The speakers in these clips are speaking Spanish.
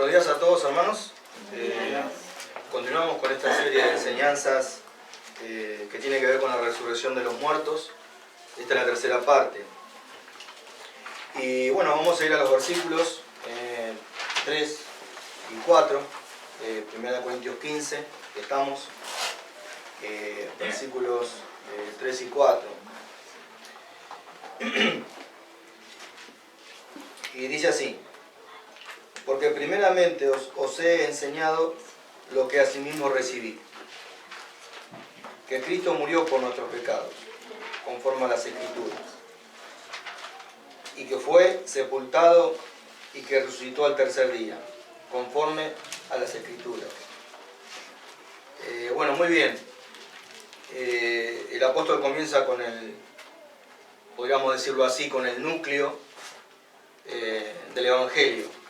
Buenos días a todos, hermanos. Continuamos con esta serie de enseñanzas que tiene que ver con la resurrección de los muertos. Esta es la tercera parte. Y bueno, vamos a ir a los versículos 3 y 4, 1 Corintios 15, estamos, versículos 3 y 4. Y dice así: porque primeramente os he enseñado lo que asimismo recibí, que Cristo murió por nuestros pecados, conforme a las Escrituras, y que fue sepultado y que resucitó al tercer día, conforme a las Escrituras. Bueno, muy bien. El apóstol comienza con podríamos decirlo así, con el núcleo del Evangelio,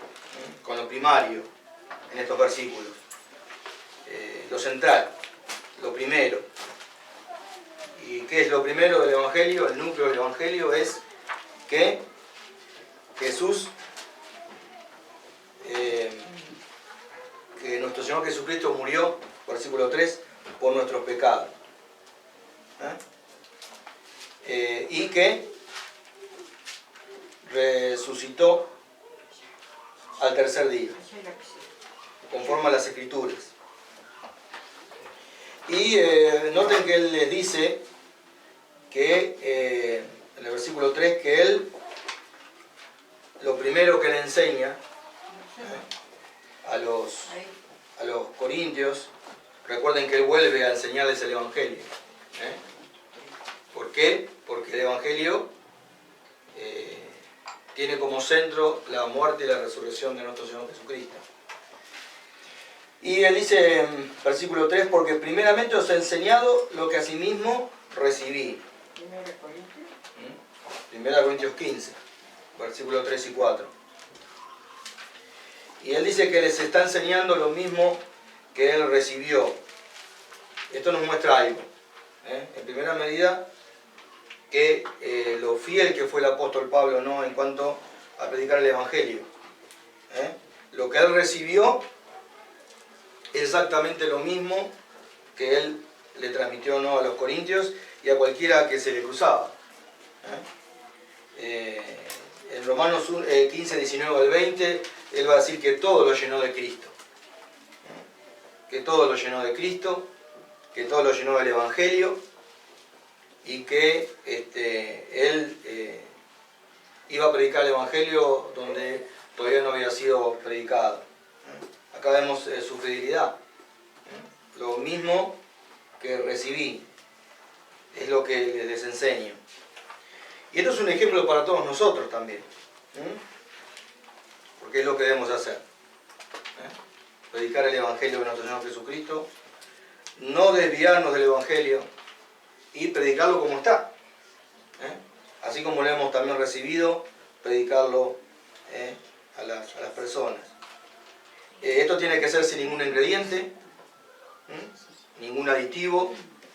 con lo primario en estos versículos. Lo central, lo primero. ¿Y qué es lo primero del Evangelio? El núcleo del Evangelio es que Jesús, que nuestro Señor Jesucristo murió, versículo 3, por nuestros pecados. Y que resucitó al tercer día, conforme a las Escrituras. Y noten que él les dice que, en el versículo 3, que él, lo primero que le enseña a los corintios, recuerden que él vuelve a enseñarles el Evangelio. ¿Por qué? Porque el Evangelio tiene como centro la muerte y la resurrección de nuestro Señor Jesucristo. Y él dice en versículo 3, porque primeramente os he enseñado lo que asimismo recibí. 1 Corintios 15, versículos 3 y 4. Y él dice que les está enseñando lo mismo que él recibió. Esto nos muestra algo. En primera medida, que lo fiel que fue el apóstol Pablo, ¿no?, en cuanto a predicar el Evangelio. Lo que él recibió es exactamente lo mismo que él le transmitió, ¿no?, a los corintios y a cualquiera que se le cruzaba. En Romanos 15, 19 al 20, él va a decir que todo lo llenó de Cristo. Que todo lo llenó de Cristo, que todo lo llenó del Evangelio, y que él iba a predicar el Evangelio donde todavía no había sido predicado. Acá vemos su fidelidad. Lo mismo que recibí es lo que les enseño. Y esto es un ejemplo para todos nosotros también, porque es lo que debemos hacer. Predicar el Evangelio de nuestro Señor Jesucristo, no desviarnos del Evangelio y predicarlo como está. Así como lo hemos también recibido, predicarlo a las personas. Esto tiene que ser sin ningún ingrediente, ningún aditivo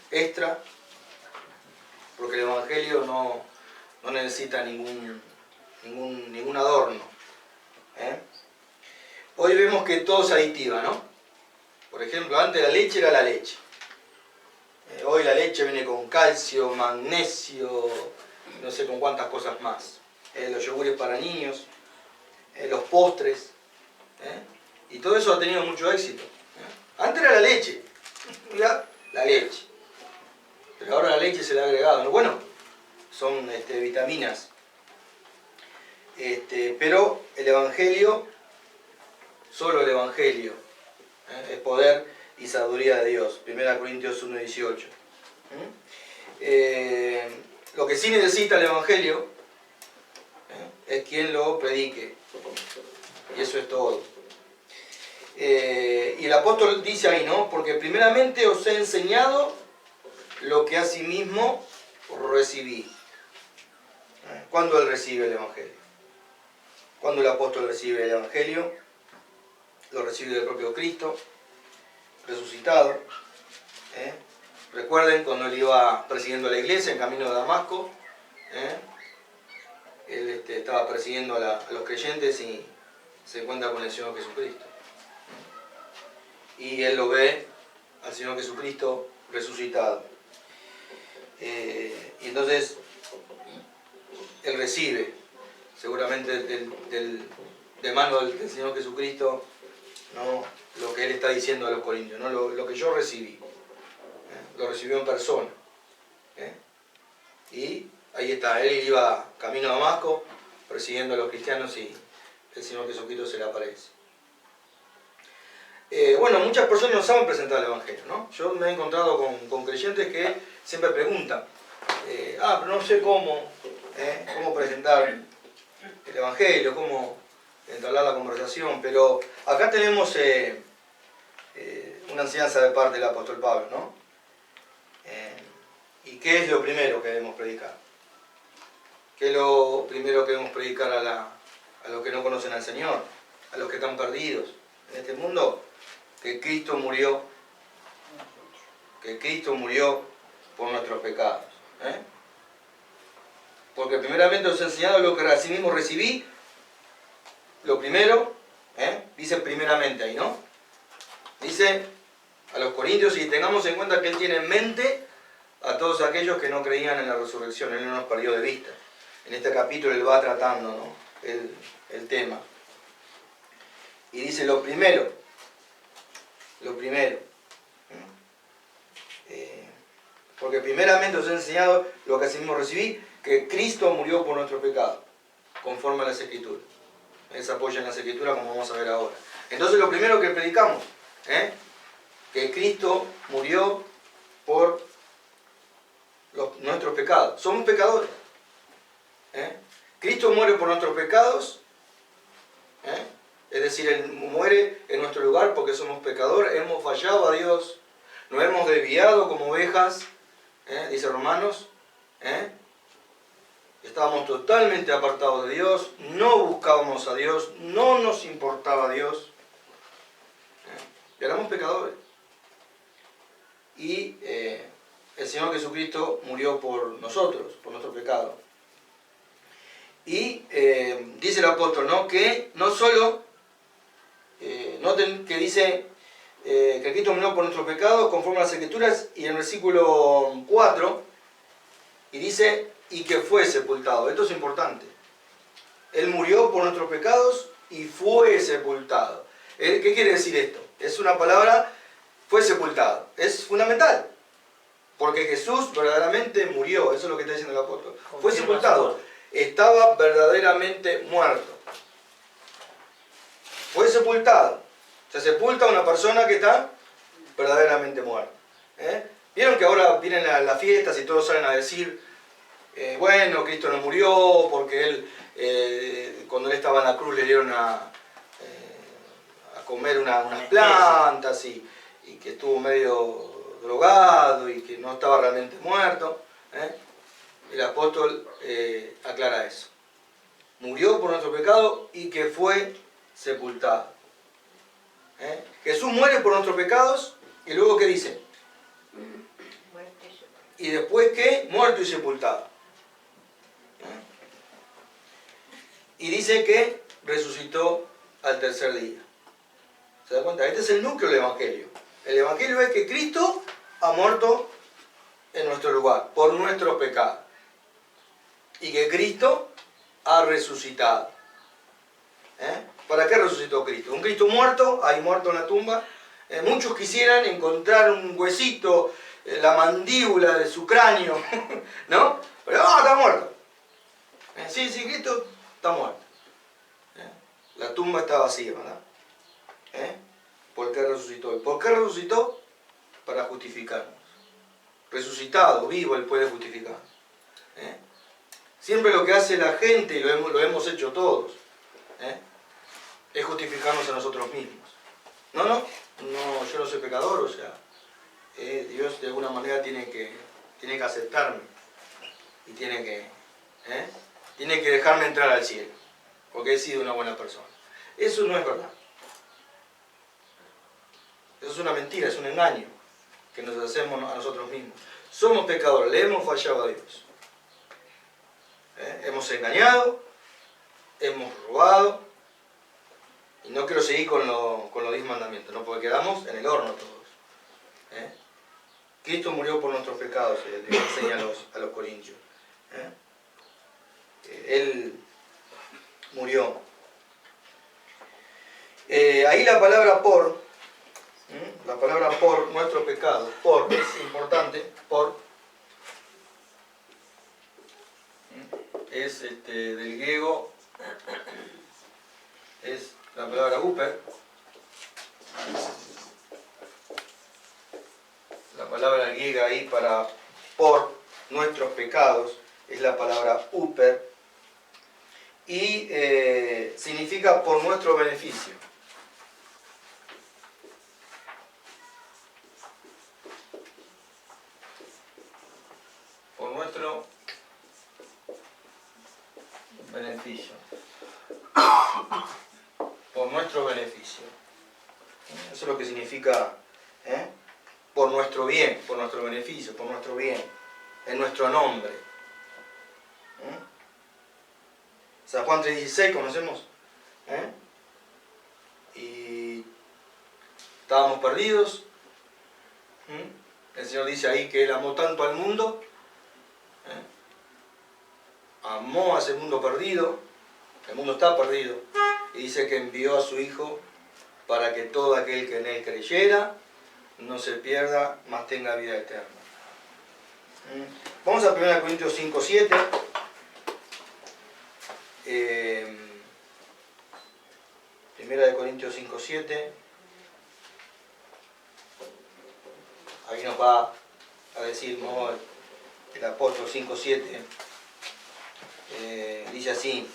extra, porque el Evangelio no necesita ningún adorno. Hoy vemos que todo es aditiva, ¿no? Por ejemplo, antes la leche era la leche. Hoy la leche viene con calcio, magnesio, no sé con cuántas cosas más. Los yogures para niños, los postres. Y todo eso ha tenido mucho éxito. Antes era la leche. Mira, la leche. Pero ahora la leche se le ha agregado. Bueno, son vitaminas. Pero el Evangelio, solo el Evangelio, es poder y sabiduría de Dios. 1 Corintios 1, 18. Lo que sí necesita el Evangelio es quien lo predique. Y eso es todo. Y el apóstol dice ahí, ¿no? Porque primeramente os he enseñado lo que asimismo recibí. ¿Cuándo él recibe el Evangelio? ¿Cuándo el apóstol recibe el Evangelio? Lo recibe del propio Cristo, resucitado. Recuerden cuando él iba persiguiendo a la iglesia en camino de Damasco. Él estaba persiguiendo a los creyentes y se encuentra con el Señor Jesucristo. y él lo ve al Señor Jesucristo resucitado. Y entonces él recibe seguramente de mano del Señor Jesucristo, ¿no?, lo que él está diciendo a los corintios, ¿no?, lo que yo recibí. Lo recibió en persona. Y ahí está, él iba camino a Damasco persiguiendo a los cristianos y el Señor Jesucristo se le aparece. Bueno, muchas personas no saben presentar el Evangelio, ¿no? Yo me he encontrado con creyentes que siempre preguntan, pero no sé cómo presentar el Evangelio, cómo entablar la conversación, pero acá tenemos una enseñanza de parte del apóstol Pablo, ¿no? ¿Y qué es lo primero que debemos predicar? ¿Qué es lo primero que debemos predicar a los que no conocen al Señor? A los que están perdidos en este mundo. Que Cristo murió. Que Cristo murió por nuestros pecados. Porque primeramente os he enseñado lo que así mismo recibí. Lo primero, dice primeramente ahí, ¿no? Dice a los corintios, y tengamos en cuenta que él tiene en mente a todos aquellos que no creían en la resurrección. Él no nos perdió de vista. En este capítulo él va tratando, ¿no?, el tema. Y dice lo primero. Porque primeramente os he enseñado lo que asimismo recibí, que Cristo murió por nuestro pecado, conforme a las Escrituras. Él se apoya en las Escrituras, como vamos a ver ahora. Entonces lo primero que predicamos, que Cristo murió por nuestros pecados. Somos pecadores. Cristo muere por nuestros pecados, es decir, Él muere en nuestro lugar porque somos pecadores, hemos fallado a Dios, nos hemos desviado como ovejas, dice Romanos, estábamos totalmente apartados de Dios, no buscábamos a Dios, no nos importaba Dios, y éramos pecadores. Y el Señor Jesucristo murió por nosotros, por nuestro pecado. Y dice el apóstol, ¿no?, que no solo, noten que dice que Cristo murió por nuestros pecados conforme a las Escrituras, y en el versículo 4, y dice, y que fue sepultado. Esto es importante. Él murió por nuestros pecados y fue sepultado. ¿Qué quiere decir esto? Es una palabra, fue sepultado. Es fundamental. Porque Jesús verdaderamente murió. Eso es lo que está diciendo el apóstol. Fue sepultado. Estaba verdaderamente muerto. Fue sepultado. Se sepulta a una persona que está verdaderamente muerta. Vieron que ahora vienen las fiestas y todos salen a decir, bueno, Cristo no murió porque él, cuando él estaba en la cruz le dieron a comer unas plantas y que estuvo medio drogado y que no estaba realmente muerto. El apóstol aclara eso. Murió por nuestro pecado y que fue sepultado. Jesús muere por nuestros pecados y luego ¿qué dice? Y después ¿qué? Muerto y sepultado. Y dice que resucitó al tercer día. ¿Se da cuenta? Este es el núcleo del Evangelio. El Evangelio es que Cristo ha muerto en nuestro lugar, por nuestros pecados. Y que Cristo ha resucitado. ¿Para qué resucitó Cristo? Un Cristo muerto, ahí muerto en la tumba. Muchos quisieran encontrar un huesito, la mandíbula de su cráneo, ¿no? Pero está muerto. Sí, Cristo está muerto. La tumba está vacía, ¿verdad? ¿Por qué resucitó? ¿Y por qué resucitó? Para justificarnos. Resucitado, vivo, Él puede justificar. Siempre lo que hace la gente, y lo hemos hecho todos, es justificarnos a nosotros mismos. No, yo no soy pecador, o sea, Dios de alguna manera tiene que aceptarme y tiene que dejarme entrar al cielo, porque he sido una buena persona. Eso no es verdad. Eso es una mentira, es un engaño que nos hacemos a nosotros mismos. Somos pecadores, le hemos fallado a Dios. Hemos engañado, hemos robado, Y no quiero seguir con los 10 mandamientos, ¿no? Porque quedamos en el horno todos. Cristo murió por nuestros pecados, le enseña a los corintios. Él murió. Ahí la palabra por nuestros pecados, por, es importante, por, es del griego, es la palabra uper. La palabra griega ahí para por nuestros pecados es la palabra uper y significa por nuestro beneficio. Por nuestro beneficio. Por nuestro beneficio. Eso es lo que significa por nuestro bien, por nuestro beneficio, por nuestro bien, en nuestro nombre. San Juan 3:16, ¿conocemos? Y estábamos perdidos. El Señor dice ahí que Él amó tanto al mundo, amó a ese mundo perdido, el mundo está perdido, y dice que envió a su Hijo para que todo aquel que en Él creyera no se pierda, mas tenga vida eterna. Vamos a 1 Corintios 5:7. 1 Corintios 5:7. Ahí nos va a decir, ¿no?, el apóstol 5:7. Dice así.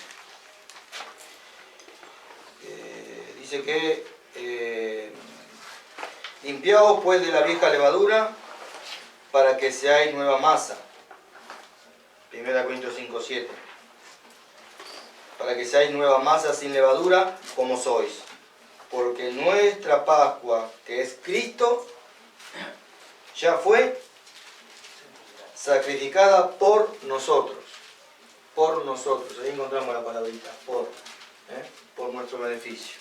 Dice que limpiaos pues de la vieja levadura para que seáis nueva masa. 1 Corintios 5:7. Para que seáis nueva masa sin levadura como sois. Porque nuestra Pascua, que es Cristo, ya fue sacrificada por nosotros. Por nosotros. Ahí encontramos la palabrita. Por nuestro beneficio.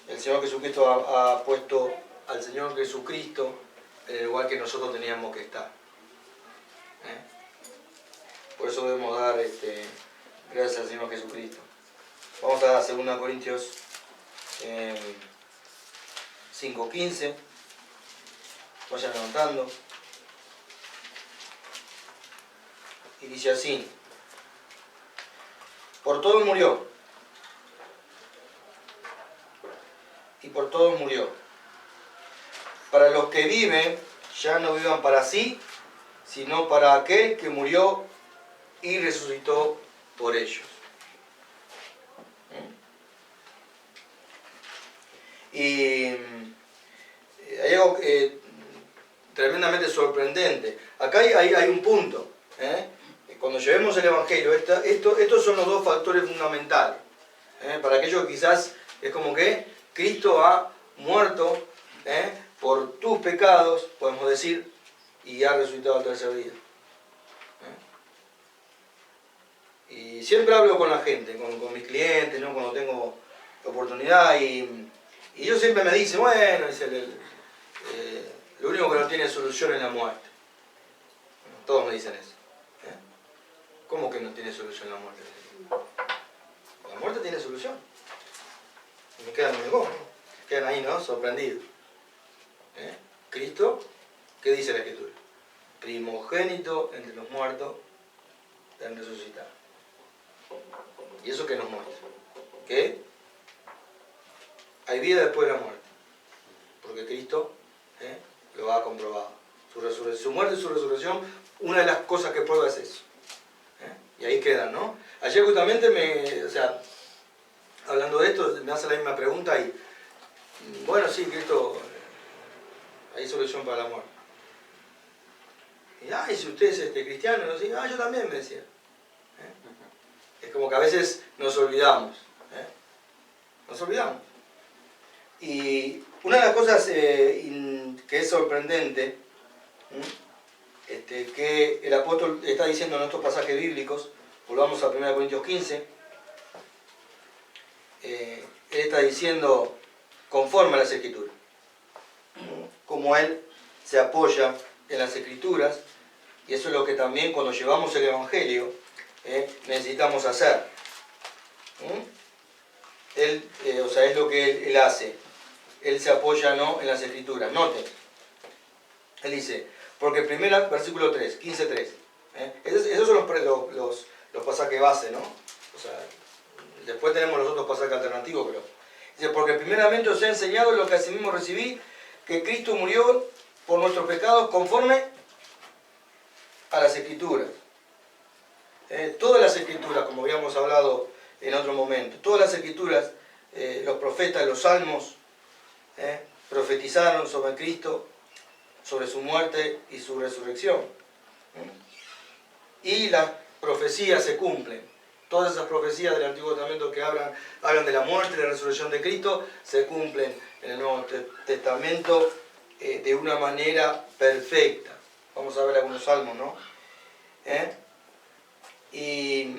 El Señor Jesucristo ha puesto al Señor Jesucristo en el lugar que nosotros teníamos que estar. Por eso debemos dar gracias al Señor Jesucristo. Vamos a 2 Corintios 5:15. Vayan anotando. Y dice así: por todos murió. Y por todos murió. Para los que viven, ya no vivan para sí, sino para aquel que murió y resucitó por ellos. Y hay algo tremendamente sorprendente. Acá hay un punto. Cuando llevemos el Evangelio, estos son los dos factores fundamentales. Para aquellos que quizás es como que Cristo ha muerto por tus pecados, podemos decir, y ha resucitado al tercer día. Y siempre hablo con la gente, con mis clientes, ¿no?, cuando tengo oportunidad, y ellos siempre me dicen, bueno, dice, lo único que no tiene solución es la muerte. Todos me dicen eso. ¿Cómo que no tiene solución la muerte? La muerte tiene solución. Y me quedan muy quedan ahí, ¿no?, sorprendidos. Cristo, ¿qué dice la Escritura? Primogénito entre los muertos, en resucitar. ¿Y eso qué nos muestra? Que hay vida después de la muerte. Porque Cristo lo ha comprobado. Su muerte y su resurrección, una de las cosas que prueba es eso. Y ahí quedan, ¿no? Ayer justamente hablando de esto, me hace la misma pregunta y, bueno, sí, Cristo, hay solución para la muerte. Y, si usted es cristiano, ¿no? Sí, yo también, me decía. Es como que a veces nos olvidamos. Nos olvidamos. Y una de las cosas que es sorprendente, que el apóstol está diciendo en estos pasajes bíblicos, volvamos a 1 Corintios 15, él está diciendo conforme a las Escrituras. Como él se apoya en las Escrituras, y eso es lo que también cuando llevamos el Evangelio necesitamos hacer. Él, o sea, es lo que él hace. Él se apoya ¿no? en las Escrituras. Noten. Él dice, porque primero, versículo 3, 15:3. Esos son los pasajes base, ¿no? O sea, después tenemos los otros pasajes alternativos, pero... Dice, porque primeramente os he enseñado lo que asimismo recibí, que Cristo murió por nuestros pecados conforme a las Escrituras. Todas las Escrituras, como habíamos hablado en otro momento, todas las Escrituras, los profetas, los salmos, profetizaron sobre Cristo, sobre su muerte y su resurrección. Y las profecías se cumplen. Todas esas profecías del Antiguo Testamento que hablan de la muerte y la resurrección de Cristo, se cumplen en el Nuevo Testamento de una manera perfecta. Vamos a ver algunos salmos, ¿no? Y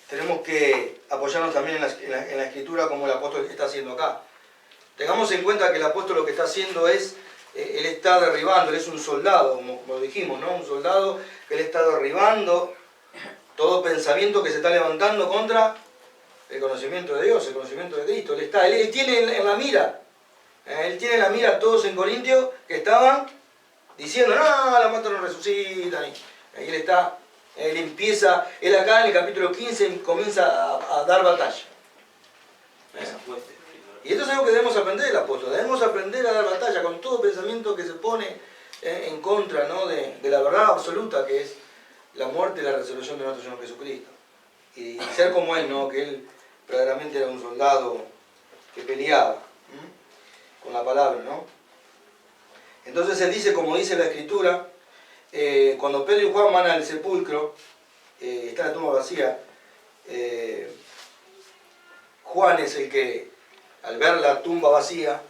tenemos que apoyarnos también en la Escritura como el apóstol está haciendo acá. Tengamos en cuenta que el apóstol lo que está haciendo es, él está derribando, él es un soldado, como dijimos, ¿no? Un soldado que él está derribando todo pensamiento que se está levantando contra el conocimiento de Dios, el conocimiento de Cristo. Él tiene en la mira, él tiene en la mira a todos en Corintios que estaban diciendo, no, la muerte no resucita. Y él empieza, él acá en el capítulo 15 comienza a dar batalla. Y esto es algo que debemos aprender del apóstol, debemos aprender a dar batalla con todo pensamiento que se pone en contra, ¿no? de la verdad absoluta que es la muerte y la resurrección de nuestro Señor Jesucristo. Y ser como él, ¿no? Que él verdaderamente era un soldado que peleaba con la palabra, ¿no? Entonces él dice, como dice la Escritura, cuando Pedro y Juan van al sepulcro, está la tumba vacía, Juan es el que, al ver la tumba vacía,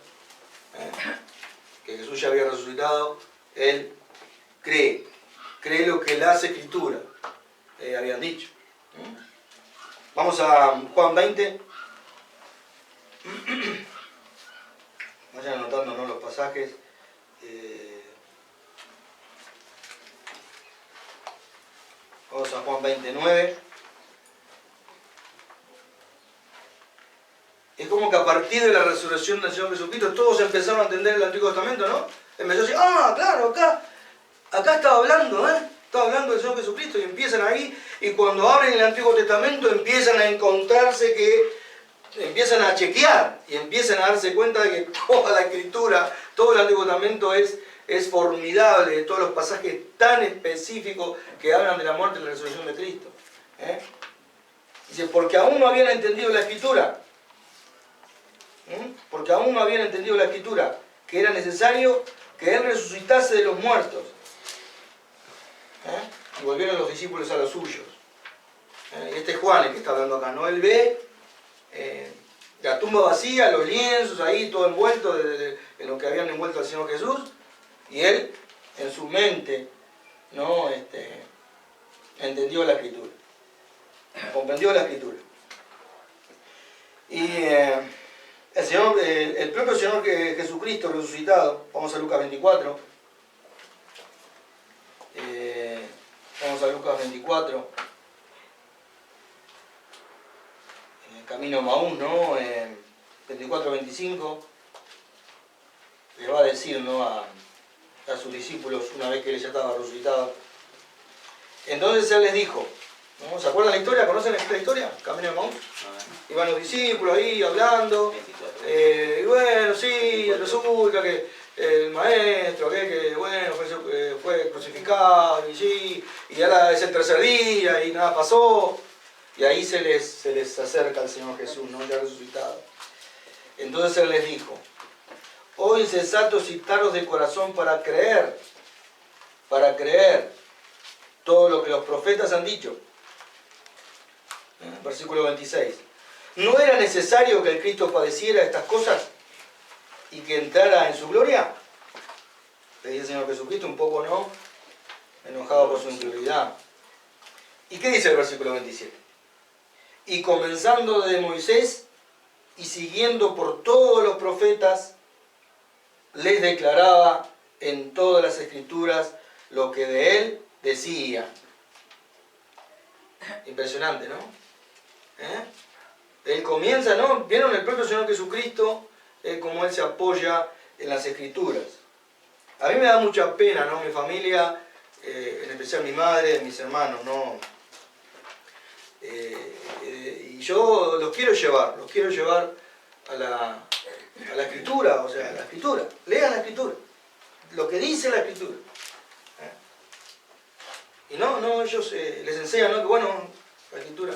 que Jesús ya había resucitado, él cree lo que las Escrituras habían dicho. Vamos a Juan 20. Vayan anotando, ¿no? Los pasajes. Vamos a Juan 29. Es como que a partir de la resurrección del Señor Jesucristo todos empezaron a entender el Antiguo Testamento, ¿no? Empezó a decir, claro, acá estaba hablando, estaba hablando del Señor Jesucristo, y empiezan ahí, y cuando abren el Antiguo Testamento empiezan a encontrarse empiezan a chequear, y empiezan a darse cuenta de que toda la Escritura, todo el Antiguo Testamento es formidable, de todos los pasajes tan específicos que hablan de la muerte y la resurrección de Cristo. Dice, porque aún no habían entendido la Escritura, porque aún no habían entendido la Escritura, que era necesario que Él resucitase de los muertos. Y volvieron los discípulos a los suyos. Este es Juan el que está hablando acá, ¿no? Él ve la tumba vacía, los lienzos ahí, todo envuelto en lo que habían envuelto al Señor Jesús, y él, en su mente, ¿no? Entendió la Escritura, comprendió la Escritura. Y el propio Señor Jesucristo resucitado, vamos a Lucas 24, vamos a Lucas 24, camino a Maús, ¿no? 24-25, le va a decir, ¿no? a sus discípulos una vez que él ya estaba resucitado. Entonces él les dijo, ¿no? ¿Se acuerdan la historia? ¿Conocen esta historia? Camino a Maús. Iban los discípulos ahí hablando, y bueno, sí, resulta que el maestro, aquel que bueno, fue crucificado, y sí, y ahora es el tercer día y nada pasó. Y ahí se les acerca el Señor Jesús, ¿no? Ya resucitado. Entonces Él les dijo, oh insensatos y tardos de corazón para creer todo lo que los profetas han dicho. Versículo 26. ¿No era necesario que el Cristo padeciera estas cosas y que entrara en su gloria? Le dice el Señor Jesucristo, un poco, ¿no? Enojado por su integridad. ¿Y qué dice el versículo 27? Y comenzando desde Moisés y siguiendo por todos los profetas, les declaraba en todas las escrituras lo que de él decía. Impresionante, ¿no? Él comienza, ¿no? ¿Vieron el propio Señor Jesucristo? Cómo él se apoya en las escrituras. A mí me da mucha pena, ¿no? Mi familia, en especial mi madre, mis hermanos, ¿no? Y yo los quiero llevar a la escritura, o sea, a la escritura. Lean la escritura, lo que dice la escritura. Y no, ellos les enseñan, ¿no? Que bueno, la escritura.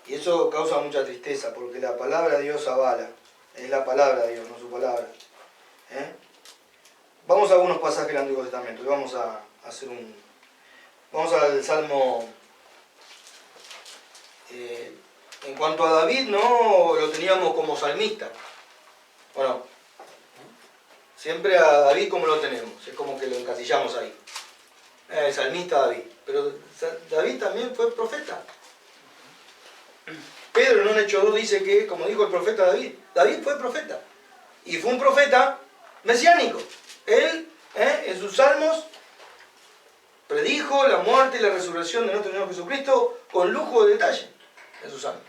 Y eso causa mucha tristeza, porque la palabra de Dios avala. Es la palabra de Dios, no su palabra. Vamos a algunos pasajes del Antiguo Testamento. Y vamos a hacer un... Vamos al Salmo... en cuanto a David, no lo teníamos como salmista. Bueno, siempre a David como lo tenemos. Es como que lo encasillamos ahí. El salmista David. Pero David también fue profeta. Pedro en Hechos 2 dice que, como dijo el profeta David, David fue profeta. Y fue un profeta mesiánico. Él, en sus salmos, predijo la muerte y la resurrección de nuestro Señor Jesucristo con lujo de detalle en sus salmos.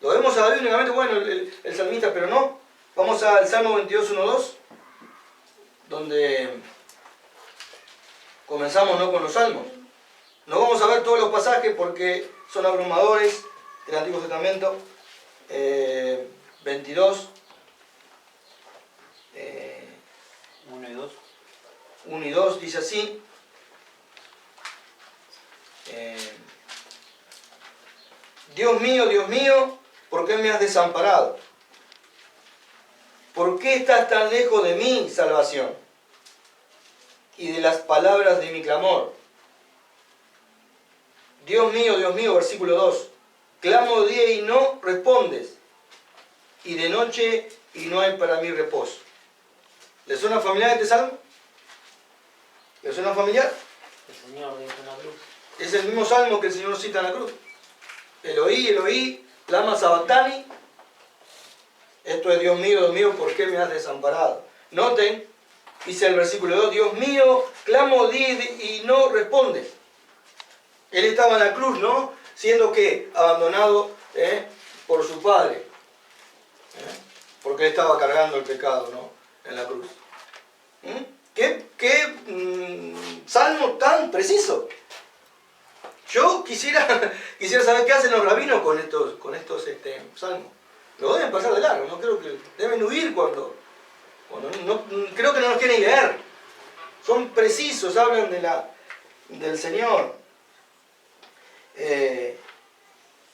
Lo vemos a David únicamente, bueno, el salmista, pero no. Vamos al Salmo 22, 1, 2, donde comenzamos, ¿no?, con los salmos. No vamos a ver todos los pasajes porque son abrumadores del Antiguo Testamento. 22, 1 y 2. 1 y 2 dice así. Dios mío, ¿por qué me has desamparado? ¿Por qué estás tan lejos de mí, salvación? Y de las palabras de mi clamor. Dios mío, versículo 2. Clamo de día y no respondes, y de noche y no hay para mí reposo. ¿Le suena familiar este salmo? ¿Le suena familiar? El Señor dijo en la cruz. Es el mismo salmo que el Señor cita en la cruz. Eloí, lama sabactani. Esto es Dios mío, ¿por qué me has desamparado? Noten, dice el versículo 2, Dios mío, clamo y no responde. Él estaba en la cruz, ¿no? Siendo que abandonado por su padre. Porque él estaba cargando el pecado, ¿no? En la cruz. ¿Qué salmo tan preciso? Yo quisiera saber qué hacen los rabinos con estos salmos. Lo deben pasar de largo, ¿no? Creo que deben huir cuando no, creo que no los quieren leer. Son precisos, hablan del Señor.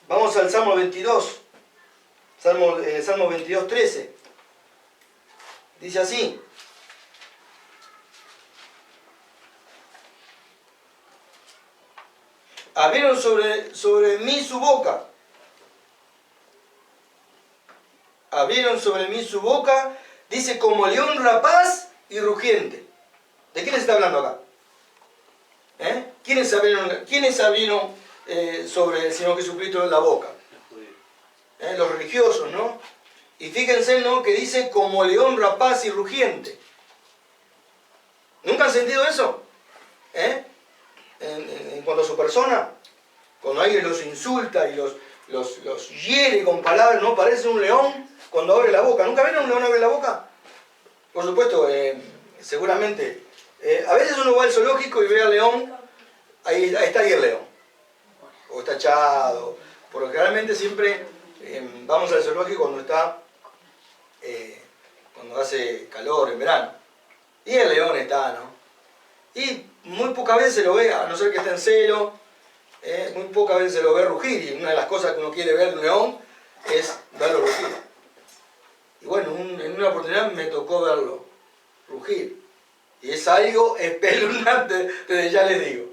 Vamos al Salmo 22. Salmo 22, 13. Dice así. Abrieron sobre mí su boca. Abrieron sobre mí su boca, dice, como león rapaz y rugiente. ¿De quiénes está hablando acá? ¿Quiénes abrieron sobre el Señor Jesucristo la boca? Los religiosos, ¿no? Y fíjense, ¿no?, que dice como león rapaz y rugiente. ¿Nunca han sentido eso? En cuanto a su persona, cuando alguien los insulta y los hiere con palabras, ¿no? Parece un león cuando abre la boca. ¿Nunca vieron un león abrir la boca? Por supuesto, seguramente. A veces uno va al zoológico y ve al león, ahí está ahí el león. O está echado. Porque realmente siempre vamos al zoológico cuando hace calor, en verano. Y el león está, ¿no? Y muy pocas veces se lo ve, a no ser que esté en celo, muy pocas veces se lo ve rugir. Y una de las cosas que uno quiere ver de un león es verlo rugir. Y bueno, en una oportunidad me tocó verlo rugir. Y es algo espeluznante, desde ya les digo.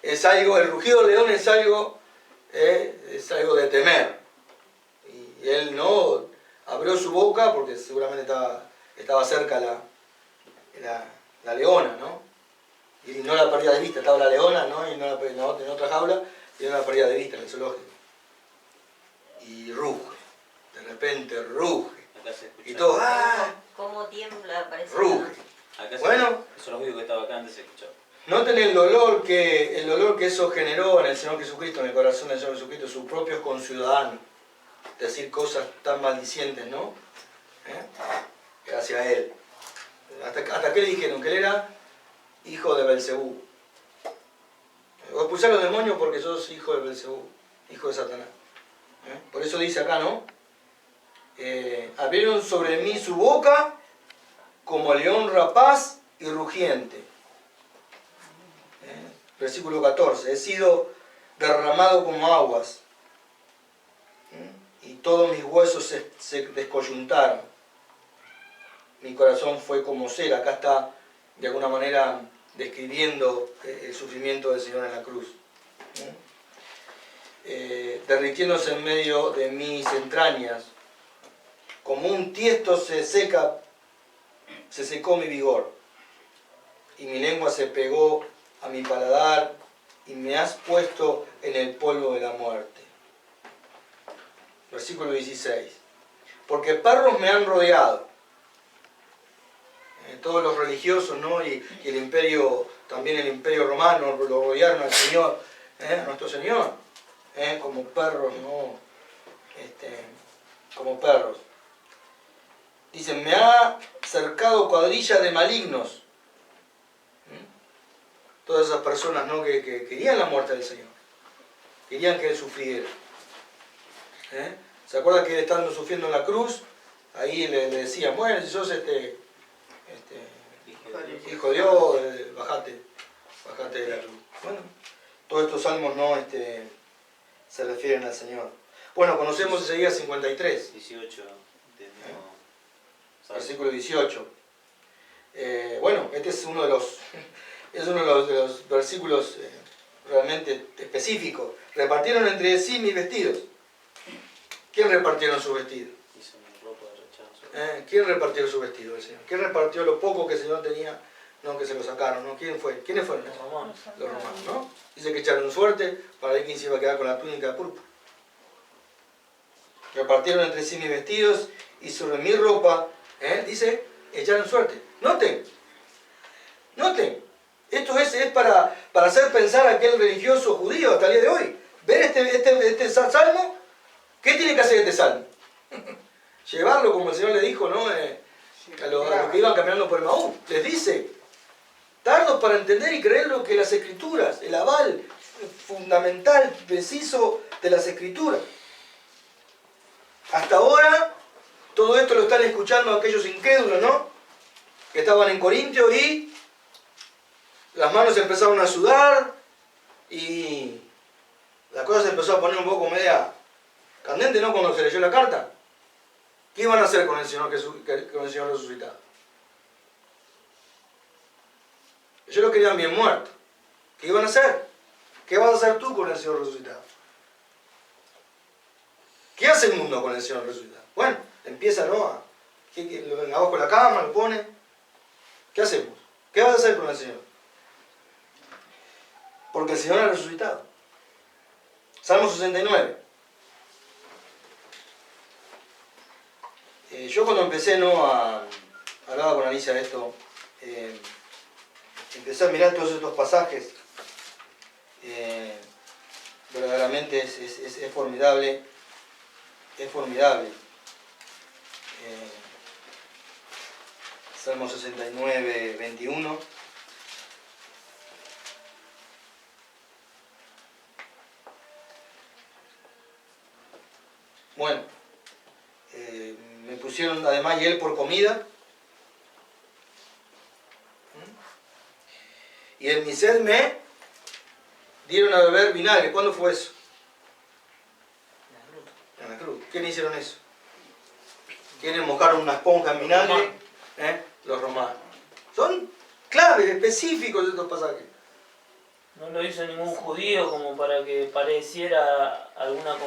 El rugido del león es algo de temer. Y él no abrió su boca porque seguramente estaba cerca la leona, ¿no? Y no la perdía de vista, estaba la leona, ¿no? Y en otra jaula, y no la perdía de vista en el zoológico. y ruge. De repente ruge. Acá se escucha. Y todo, ¡ah! ¿Cómo tiembla? Parece Ruge. Acá Bueno. Eso los únicos que estaba acá antes se escuchaba. Noten el dolor que eso generó en el Señor Jesucristo, en el corazón del Señor Jesucristo, sus propios conciudadanos. Decir cosas tan maldicientes, ¿no? Hacia Él. ¿Hasta qué le dijeron? Que Él era hijo de Belcebú. O expulsar a los demonios porque sos hijo de Belcebú, hijo de Satanás. Por eso dice acá, ¿no? Abrieron sobre mí su boca como león rapaz y rugiente. Versículo 14. He sido derramado como aguas y todos mis huesos se descoyuntaron. Mi corazón fue como cera. Acá está de alguna manera describiendo el sufrimiento del Señor en la cruz. Derritiéndose en medio de mis entrañas, como un tiesto se secó mi vigor, y mi lengua se pegó a mi paladar, y me has puesto en el polvo de la muerte. Versículo 16. Porque perros me han rodeado. Todos los religiosos, ¿no? y el imperio, también el imperio romano, lo rodearon al Señor, a nuestro Señor, como perros, ¿no? Como perros. Dicen, me ha cercado cuadrilla de malignos. Todas esas personas, ¿no? que querían la muerte del Señor, querían que Él sufriera. ¿Se acuerdan que Él estando sufriendo en la cruz, ahí le decían, bueno, si sos hijo de Dios, bajate de la cruz? Bueno, todos estos salmos, ¿no? se refieren al Señor. Bueno, conocemos Isaías 53. 18. Versículo 18. Bueno, este es uno de los versículos realmente específicos. Repartieron entre sí mis vestidos. ¿Quién repartieron sus vestidos? ¿Quién repartió su vestido? El Señor. ¿Quién repartió lo poco que el Señor tenía? No, que se lo sacaron, ¿no? ¿Quiénes fueron? Los romanos. Los romanos, ¿no? Dice que echaron suerte para ver quién se iba a quedar con la túnica de púrpura. Repartieron entre sí mis vestidos y sobre mi ropa, dice, echaron suerte. Noten. Esto es para hacer pensar a aquel religioso judío hasta el día de hoy. Ver este salmo, ¿qué tiene que hacer este salmo? Llevarlo, como el Señor le dijo, ¿no? a los que iban caminando por el Maús. Les dice, tardos para entender y creer lo que las Escrituras, el aval fundamental, preciso de las Escrituras. Hasta ahora, todo esto lo están escuchando aquellos incrédulos, ¿no? Que estaban en Corintio y las manos empezaron a sudar y la cosa se empezó a poner un poco media candente, ¿no? Cuando se leyó la carta. ¿Qué iban a hacer con el Señor resucitado? Ellos lo querían bien muerto. ¿Qué iban a hacer? ¿Qué vas a hacer tú con el Señor resucitado? ¿Qué hace el mundo con el Señor resucitado? Bueno, empieza, ¿no? Abajo de la cama, lo pone. ¿Qué hacemos? ¿Qué vas a hacer con el Señor? Porque el Señor ha resucitado. Salmo 69. Yo cuando empecé, ¿no? Hablaba con Alicia de esto, empecé a mirar todos estos pasajes. Verdaderamente es formidable. Es formidable. Salmo 69, 21. Bueno, me pusieron además hiel por comida. Y en mi sed me dieron a beber vinagre. ¿Cuándo fue eso? En la cruz. ¿Quiénes hicieron eso? ¿Quiénes mojaron una esponja en vinagre? Los romanos. Son claves, específicos de estos pasajes. No lo hizo ningún judío como para que pareciera alguna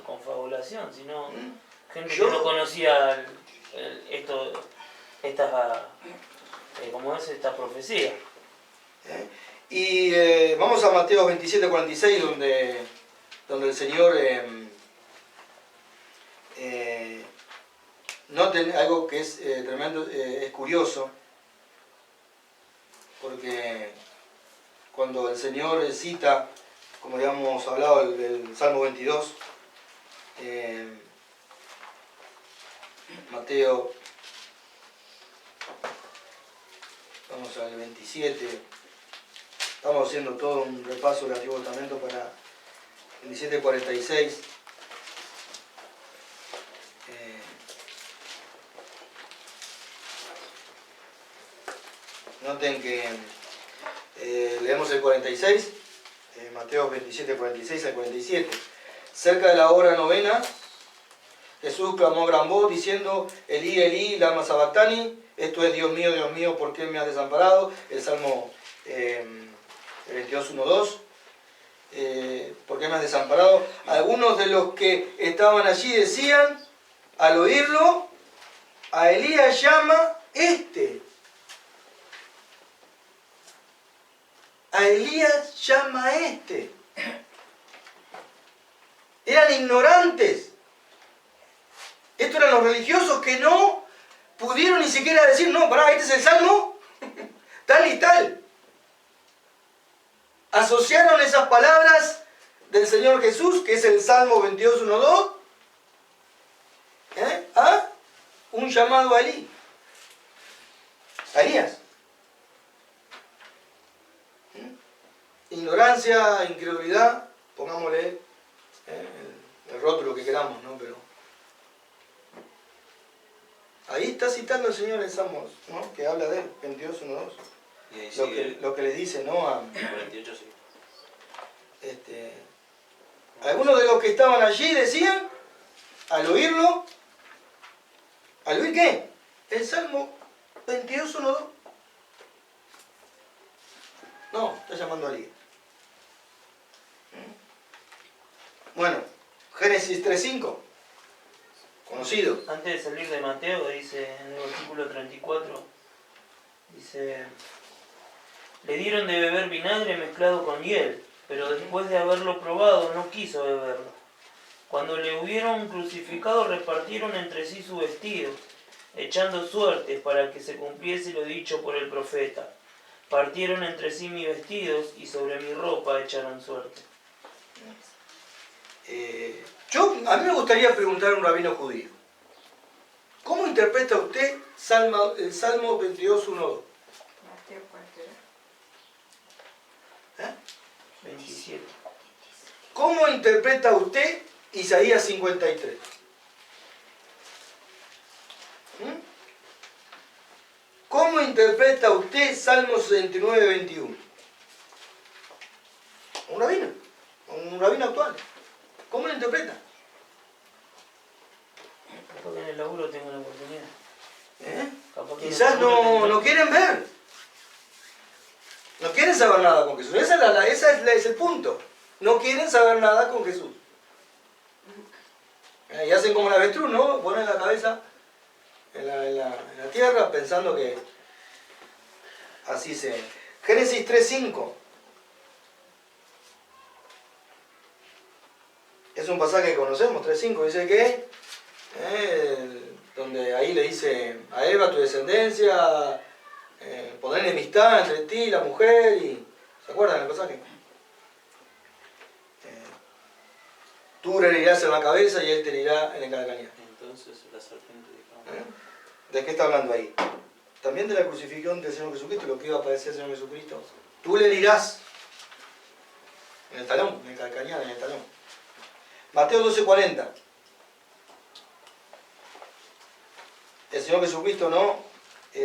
confabulación, sino gente que no conocía esta profecía. Y vamos a Mateo 27, 46, donde el Señor Noten algo que es tremendo, es curioso, porque cuando el Señor cita, como ya hemos hablado, el Salmo 22, Mateo, vamos al 27, estamos haciendo todo un repaso del Antiguo Testamento para 27:46. Noten que leemos el 46, Mateo 27:46 al 47. Cerca de la hora novena, Jesús clamó a gran voz diciendo: Elí, Elí, lama sabactani. Esto es: Dios mío, ¿por qué me has desamparado? El Salmo 22:1-2. ¿Por qué me has desamparado? Algunos de los que estaban allí decían, al oírlo, a Elías llama este. A Elías llama a este. Eran ignorantes. Estos eran los religiosos que no pudieron ni siquiera decir, no, pará, este es el Salmo tal y tal. Asociaron esas palabras del Señor Jesús, que es el Salmo 22:1-2, a un llamado a Elí. A Elías. Ignorancia, incredulidad, pongámosle el rótulo que queramos, ¿no? Pero ahí está citando el Señor el Salmo, ¿no? Que habla de él, 22:1-2. Y ahí sigue, Lo que le dice, ¿no? A 48 sí. Algunos de los que estaban allí decían, al oírlo, ¿al oír qué? El Salmo 22:1-2. No, está llamando a Elías. Bueno, Génesis 3:5, conocido. Antes de salir de Mateo, dice en el versículo 34, dice: le dieron de beber vinagre mezclado con hiel, pero después de haberlo probado no quiso beberlo. Cuando le hubieron crucificado repartieron entre sí su vestido, echando suertes para que se cumpliese lo dicho por el profeta. Partieron entre sí mis vestidos y sobre mi ropa echaron suerte. A mí me gustaría preguntar a un rabino judío, ¿cómo interpreta usted el Salmo 22:1-2? Mateo, ¿cuánto era? 27. ¿Cómo interpreta usted Isaías 53? ¿Cómo interpreta usted Salmo 69:21? Un rabino actual. ¿Cómo lo interpreta? Capaz que en el laburo tengo la oportunidad. Capaz que en el Quizás laburo no quieren ver. No quieren saber nada con Jesús. Ese es el punto. No quieren saber nada con Jesús. Y hacen como el avestruz, ¿no? Ponen la cabeza en la tierra pensando que así se... Génesis 3:5. Es un pasaje que conocemos, 3:5. Dice que, donde ahí le dice a Eva, tu descendencia, poner enemistad entre ti y la mujer. ¿Se acuerdan del pasaje? Tú le herirás en la cabeza y él te herirá en el calcañar. Entonces la serpiente dijo, ¿De qué está hablando ahí? También de la crucifixión del Señor Jesucristo, lo que iba a padecer el Señor Jesucristo. Tú le herirás en el talón, en el calcañar, en el talón. Mateo 12:40. El Señor Jesucristo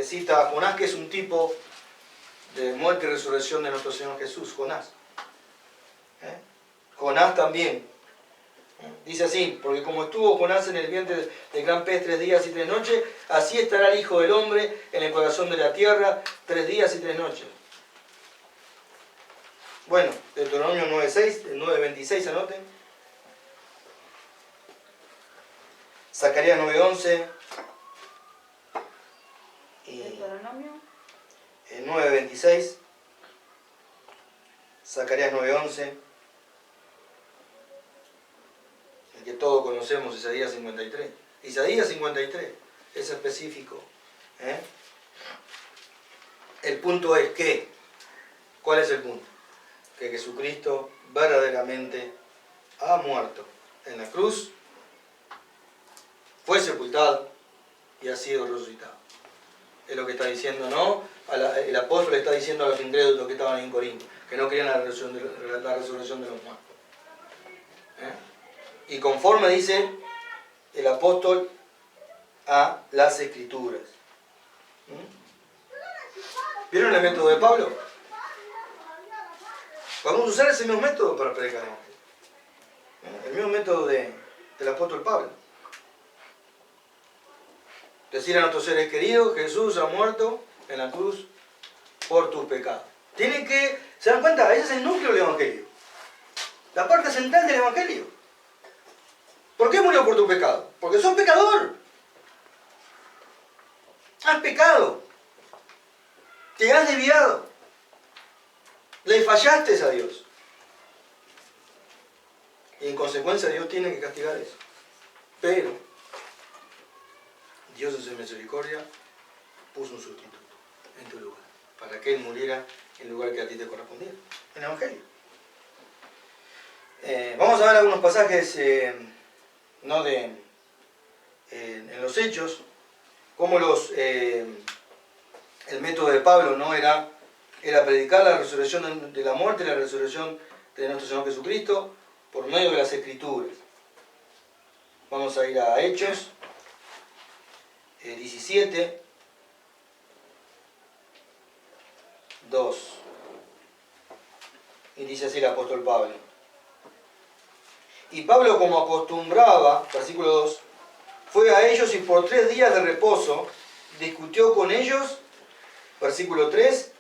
cita a Jonás, que es un tipo de muerte y resurrección de nuestro Señor Jesús, Jonás. Jonás también. Dice así: porque como estuvo Jonás en el vientre del gran pez 3 días y 3 noches, así estará el Hijo del Hombre en el corazón de la tierra 3 días y 3 noches. Bueno, Deuteronomio 9:6, el 9:26, anoten. Zacarías 9:11. Y Deuteronomio. el 9:26. Zacarías 9:11. El que todos conocemos, Isaías 53. Isaías 53. es específico. El punto es que, ¿cuál es el punto? Que Jesucristo verdaderamente ha muerto en la cruz, fue sepultado y ha sido resucitado. Es lo que está diciendo, ¿no? El apóstol le está diciendo a los incrédulos que estaban en Corinto, que no querían la resurrección de los muertos. Y conforme dice el apóstol a las Escrituras. ¿Vieron el método de Pablo? Vamos a usar ese mismo método para predicar. El mismo método del apóstol Pablo. Decir a nuestros seres queridos, Jesús ha muerto en la cruz por tus pecados. Tienen que, ¿se dan cuenta? Ese es el núcleo del Evangelio. La parte central del Evangelio. ¿Por qué murió por tu pecado? Porque sos pecador. Has pecado. Te has desviado. Le fallaste a Dios. Y en consecuencia Dios tiene que castigar eso. Pero Dios en su misericordia puso un sustituto en tu lugar, para que Él muriera en el lugar que a ti te correspondiera, en el Evangelio. Vamos a ver algunos pasajes en los Hechos, como el método de Pablo no era predicar la resurrección de la muerte y la resurrección de nuestro Señor Jesucristo por medio de las Escrituras. Vamos a ir a Hechos 17, 2. Y dice así el apóstol Pablo. Y Pablo, como acostumbraba, versículo 2, fue a ellos y por 3 días de reposo discutió con ellos, versículo 3,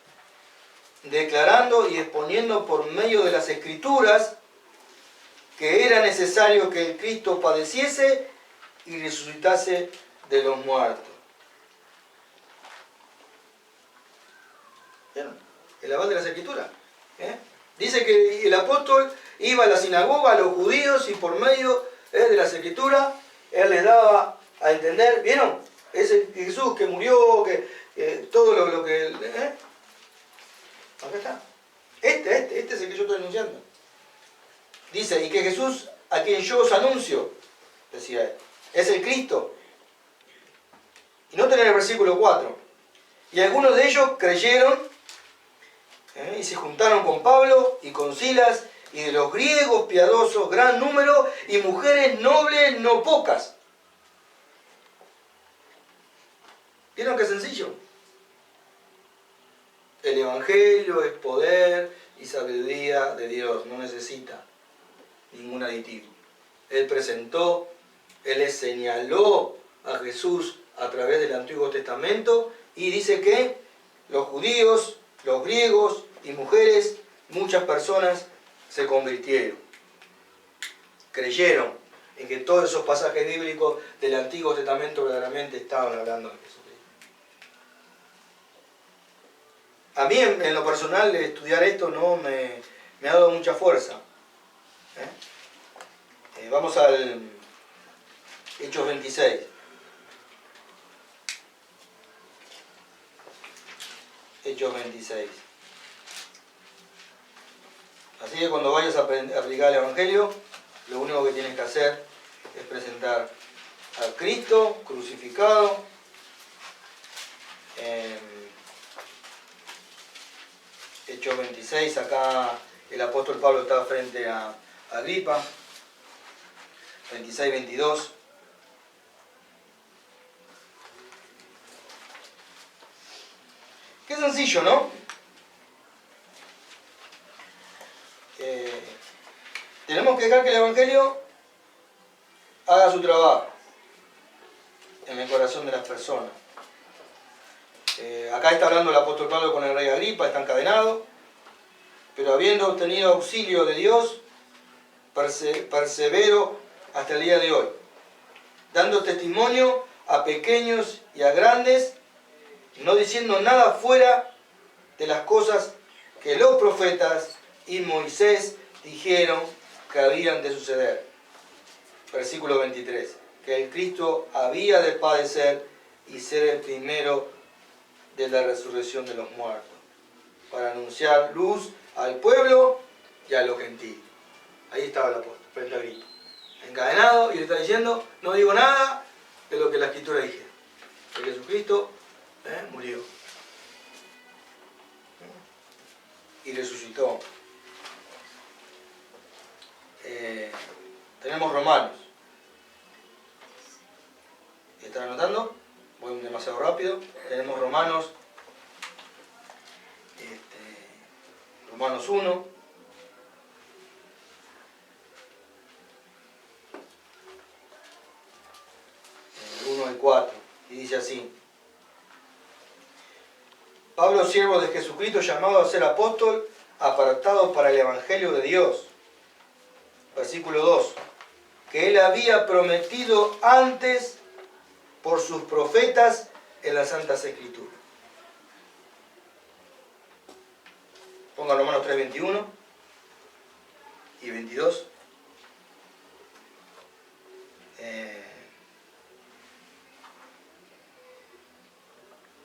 declarando y exponiendo por medio de las Escrituras que era necesario que el Cristo padeciese y resucitase de los muertos. ¿Vieron? El aval de las Escrituras. Dice que el apóstol iba a la sinagoga, a los judíos, y por medio de las Escrituras, él les daba a entender, ¿vieron? Ese Jesús que murió, que todo lo que... Acá está. Este es el que yo estoy anunciando. Dice, y que Jesús, a quien yo os anuncio, decía él, es el Cristo. Y noten en el versículo 4. Y algunos de ellos creyeron y se juntaron con Pablo y con Silas, y de los griegos piadosos gran número, y mujeres nobles no pocas. ¿Vieron qué sencillo? El Evangelio es poder y sabiduría de Dios, no necesita ningún aditivo. Él presentó, Él les señaló a Jesús a través del Antiguo Testamento, y dice que los judíos, los griegos y mujeres, muchas personas se convirtieron. Creyeron en que todos esos pasajes bíblicos del Antiguo Testamento verdaderamente estaban hablando de Jesucristo. A mí en lo personal estudiar esto no me ha dado mucha fuerza. Vamos al Hechos 26. Hechos 26. Así que cuando vayas a aplicar el Evangelio, lo único que tienes que hacer es presentar a Cristo crucificado, Hechos 26, acá el apóstol Pablo está frente a Agripa, 26, 22. Qué sencillo, ¿no? Tenemos que dejar que el Evangelio haga su trabajo en el corazón de las personas. Acá está hablando el apóstol Pablo con el rey Agripa, está encadenado, pero habiendo obtenido auxilio de Dios, persevero hasta el día de hoy, dando testimonio a pequeños y a grandes, no diciendo nada fuera de las cosas que los profetas y Moisés dijeron que habían de suceder. Versículo 23, que el Cristo había de padecer y ser el primero de la resurrección de los muertos, para anunciar luz al pueblo y a los gentiles. Ahí estaba el apóstol, frente a Cristo, encadenado, y le está diciendo, no digo nada de lo que la Escritura dice, que Jesucristo murió y resucitó. Tenemos Romanos. ¿Están anotando? Voy demasiado rápido. Tenemos Romanos, Romanos 1. El 1 al 4. Y dice así. Pablo, siervo de Jesucristo, llamado a ser apóstol, apartado para el Evangelio de Dios. Versículo 2. Que él había prometido antes por sus profetas en las Santas Escrituras. Ponga Romanos 3, 21 y 22.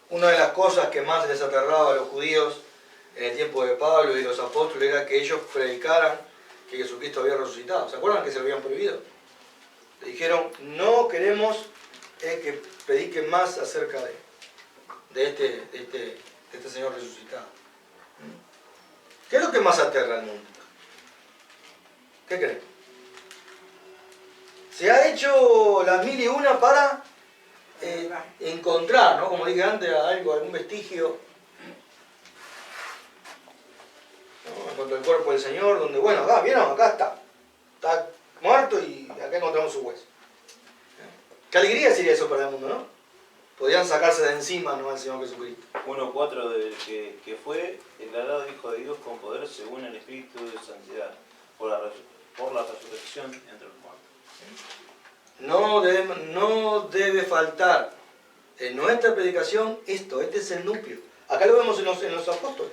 Una de las cosas que más les aterraba a los judíos en el tiempo de Pablo y los apóstoles era que ellos predicaran que Jesucristo había resucitado. ¿Se acuerdan que se lo habían prohibido? Le dijeron, no queremos que prediquen más acerca de este Señor resucitado. ¿Qué es lo que más aterra al mundo? ¿Qué creen? Se ha hecho las mil y una para encontrar, ¿no? Como dije antes, algún vestigio, ¿no? En cuanto al cuerpo del Señor, donde, bueno, acá, ¿vieron? Acá está muerto y acá encontramos su hueso. Qué alegría sería eso para el mundo, ¿no? Podían sacarse de encima, ¿no?, al Señor Jesucristo. 1:4 del que fue declarado Hijo de Dios con poder según el Espíritu de Santidad, por la resurrección entre los muertos. No debe faltar en nuestra predicación esto, este es el núcleo. Acá lo vemos en los apóstoles.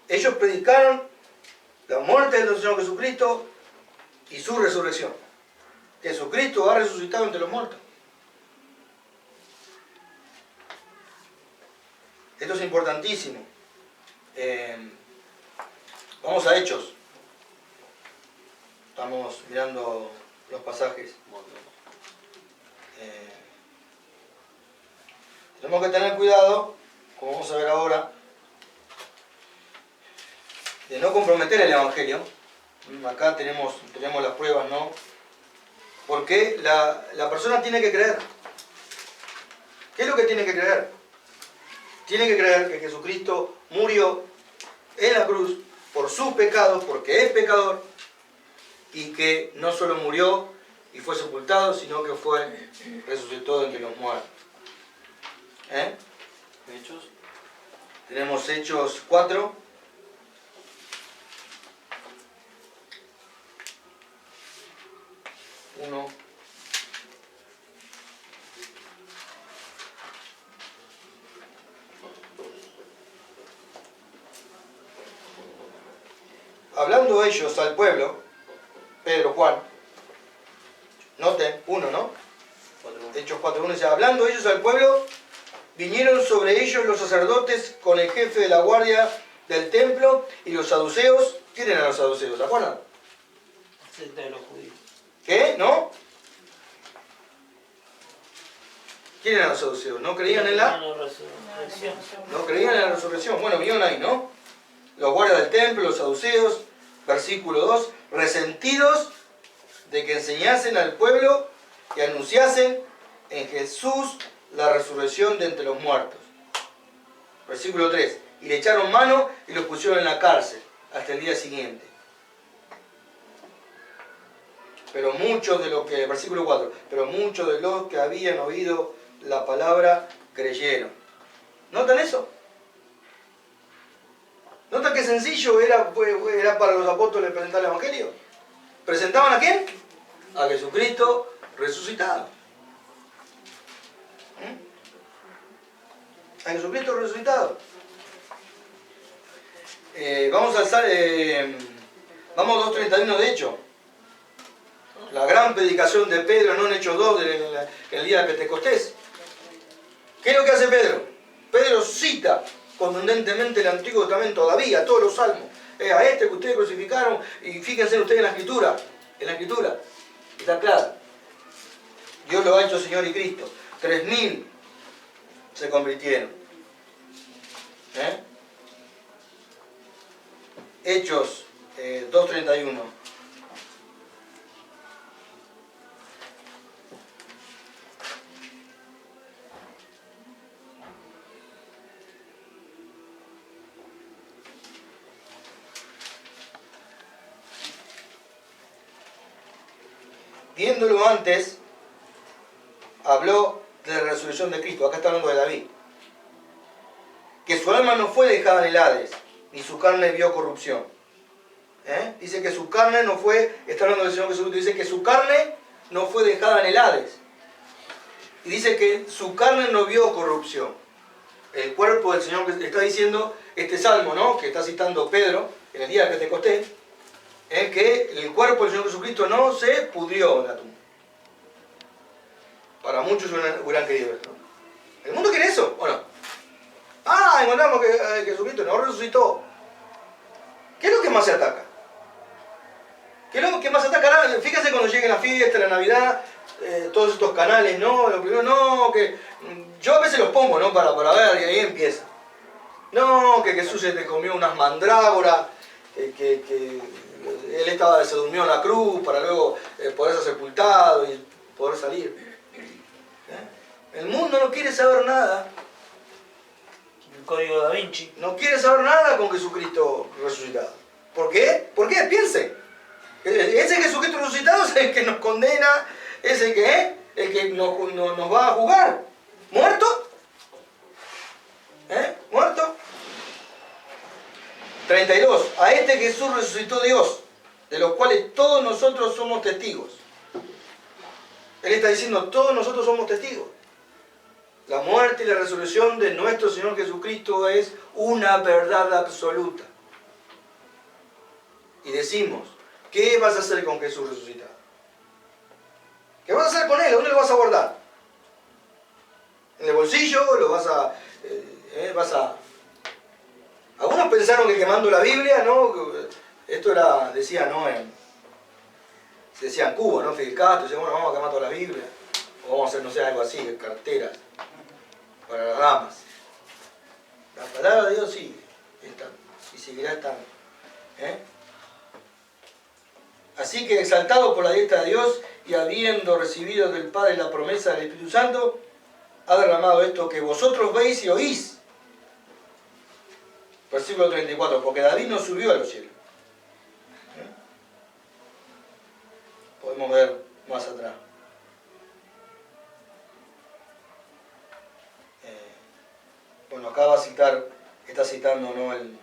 Ellos predicaron la muerte del Señor Jesucristo y su resurrección. Jesucristo ha resucitado entre los muertos. Esto es importantísimo. Vamos a Hechos. Estamos mirando los pasajes. Tenemos que tener cuidado, como vamos a ver ahora, de no comprometer el Evangelio. Acá tenemos las pruebas, ¿no? Porque la persona tiene que creer. ¿Qué es lo que tiene que creer? Tiene que creer que Jesucristo murió en la cruz por sus pecados, porque es pecador, y que no solo murió y fue sepultado, sino que resucitó entre los muertos. Hechos. Tenemos Hechos 4. Hablando ellos al pueblo, Pedro, Juan, noten, 1, ¿no? 4:1. Hechos 4:1 dice, hablando ellos al pueblo, vinieron sobre ellos los sacerdotes con el jefe de la guardia del templo y los saduceos. ¿Quién eran los saduceos? ¿Se acuerdan? Secta de los judíos. ¿Qué? ¿No? ¿Quién eran los saduceos? ¿No creían en la? resurrección. No creían en la resurrección. Bueno, vieron ahí, ¿no? Los guardias del templo, los saduceos, versículo 2, resentidos de que enseñasen al pueblo y anunciasen en Jesús la resurrección de entre los muertos. Versículo 3, y le echaron mano y lo pusieron en la cárcel hasta el día siguiente. Pero muchos de los que, versículo 4, pero muchos de los que habían oído la palabra creyeron. ¿Notan eso? ¿Notan qué sencillo era para los apóstoles presentar el Evangelio? ¿Presentaban a quién? A Jesucristo resucitado. A Jesucristo resucitado. Vamos 2.31 de hecho. La gran predicación de Pedro, no en Hechos 2, en el día de Pentecostés. ¿Qué es lo que hace Pedro? Pedro cita contundentemente el Antiguo Testamento todavía, todos los salmos. A este que ustedes crucificaron, y fíjense ustedes en la Escritura. En la Escritura. Está claro. Dios lo ha hecho Señor y Cristo. 3000 se convirtieron. Hechos 2:31. Viéndolo antes, habló de la resurrección de Cristo. Acá está hablando de David. Que su alma no fue dejada en el Hades, ni su carne vio corrupción. Dice que su carne no fue, está hablando del Señor Jesucristo, dice que su carne no fue dejada en el Hades. Y dice que su carne no vio corrupción. El cuerpo del Señor, que está diciendo este salmo, ¿no?, que está citando Pedro en el día de Pentecostés, que el cuerpo del Señor Jesucristo no se pudrió en la tumba. Para muchos hubieran querido eso. ¿El mundo quiere eso o no? Encontramos que Jesucristo no resucitó. ¿Qué es lo que más se ataca? ¿Qué es lo que más se ataca? Fíjense cuando llegue la fiesta, la Navidad, todos estos canales, ¿no? Lo primero, no, que yo a veces los pongo, ¿no?, para ver, y ahí empieza. No, que Jesús se te comió unas mandrágoras, que él se durmió en la cruz para luego poder ser sepultado y poder salir. El mundo no quiere saber nada. El código da Vinci. No quiere saber nada con Jesucristo resucitado. ¿Por qué? ¿Por qué? Piensen. Ese Jesucristo resucitado es el que nos condena, es el que nos va a juzgar. ¿Muerto? ¿Muerto? 32. A este Jesús resucitó Dios, de los cuales todos nosotros somos testigos. Él está diciendo, todos nosotros somos testigos. La muerte y la resurrección de nuestro Señor Jesucristo es una verdad absoluta. Y decimos, ¿qué vas a hacer con Jesús resucitado? ¿Qué vas a hacer con él? ¿Dónde lo vas a guardar? ¿En el bolsillo? ¿Lo vas a...? Algunos pensaron que quemando la Biblia, ¿no? Esto era, decía, ¿no? Se decía en Cuba, ¿no? Fidel Castro, decía, bueno, vamos a quemar toda la Biblia. O vamos a hacer, no sé, algo así, carteras para las damas. La palabra de Dios sigue estando, y seguirá estando. Así que, exaltado por la diestra de Dios y habiendo recibido del Padre la promesa del Espíritu Santo, ha derramado esto que vosotros veis y oís. Versículo 34, porque David no subió a los cielos. Podemos ver más atrás. Bueno, acá va a citar, está citando, ¿no?, el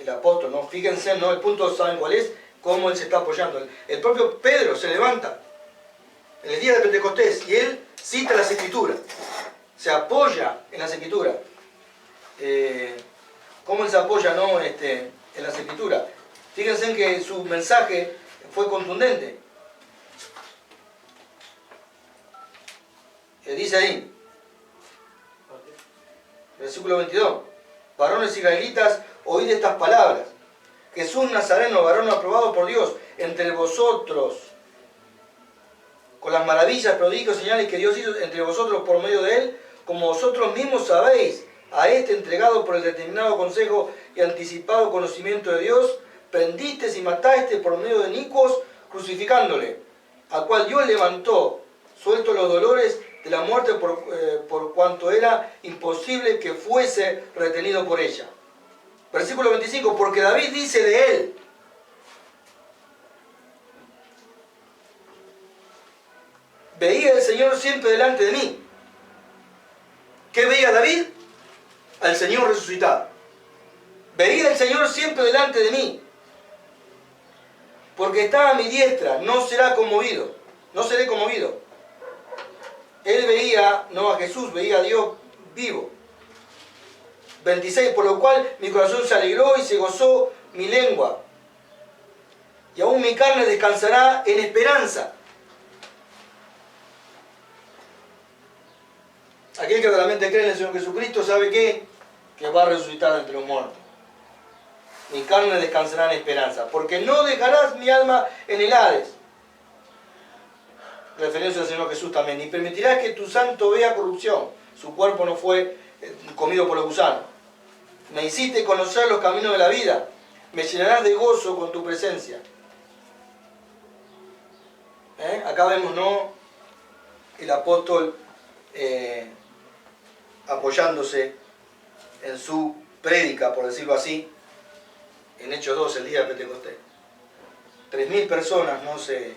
apóstol, ¿no? Fíjense, ¿no?, el punto, ¿saben cuál es? Cómo él se está apoyando. El propio Pedro se levanta en el día de Pentecostés y él cita las Escrituras. Se apoya en las Escrituras. ¿Cómo él se apoya, no, en las Escrituras? Fíjense que su mensaje fue contundente. Dice ahí, versículo 22, varones israelitas, oíd estas palabras. Jesús Nazareno, varón aprobado por Dios entre vosotros, con las maravillas, prodigios, señales que Dios hizo entre vosotros por medio de él, como vosotros mismos sabéis, a este entregado por el determinado consejo y anticipado conocimiento de Dios, prendisteis y matasteis por medio de inicuos, crucificándole, a cual Dios levantó, suelto los dolores de la muerte por cuanto era imposible que fuese retenido por ella. Versículo 25, porque David dice de él, veía el Señor siempre delante de mí. ¿Qué veía David? Al Señor resucitado. Veía el Señor siempre delante de mí. Porque está a mi diestra, no será conmovido, no seré conmovido. Él veía, no a Jesús, veía a Dios vivo. 26, por lo cual mi corazón se alegró y se gozó mi lengua. y aún mi carne descansará en esperanza. Aquel que realmente cree en el Señor Jesucristo sabe que va a resucitar entre los muertos. Mi carne descansará en esperanza, porque no dejarás mi alma en el Hades. Referencia al Señor Jesús también. Ni permitirás que tu santo vea corrupción. Su cuerpo no fue comido por los gusanos. Me hiciste conocer los caminos de la vida. Me llenarás de gozo con tu presencia. Acá vemos, ¿no?, el apóstol apoyándose en su prédica, por decirlo así, en Hechos 2, el día de Pentecostés. 3.000 personas, ¿no?, se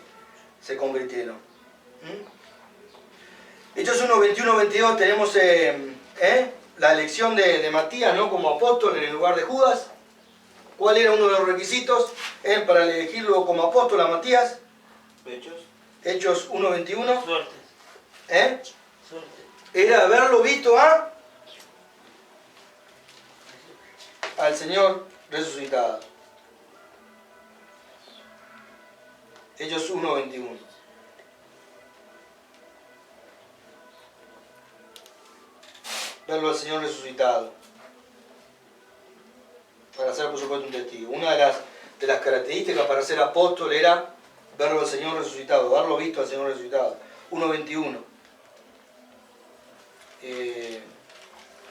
convirtieron. Hechos 1, 21, 22 tenemos la elección de Matías, ¿no?, como apóstol en el lugar de Judas. ¿Cuál era uno de los requisitos para elegirlo como apóstol a Matías? Hechos 1, 21. Suerte. Suerte. Era haberlo visto al Señor resucitado. Hechos 1, 21. Verlo al Señor resucitado. Para ser, por supuesto, un testigo. Una de las características para ser apóstol era verlo al Señor resucitado, haberlo visto al Señor resucitado. 1.21.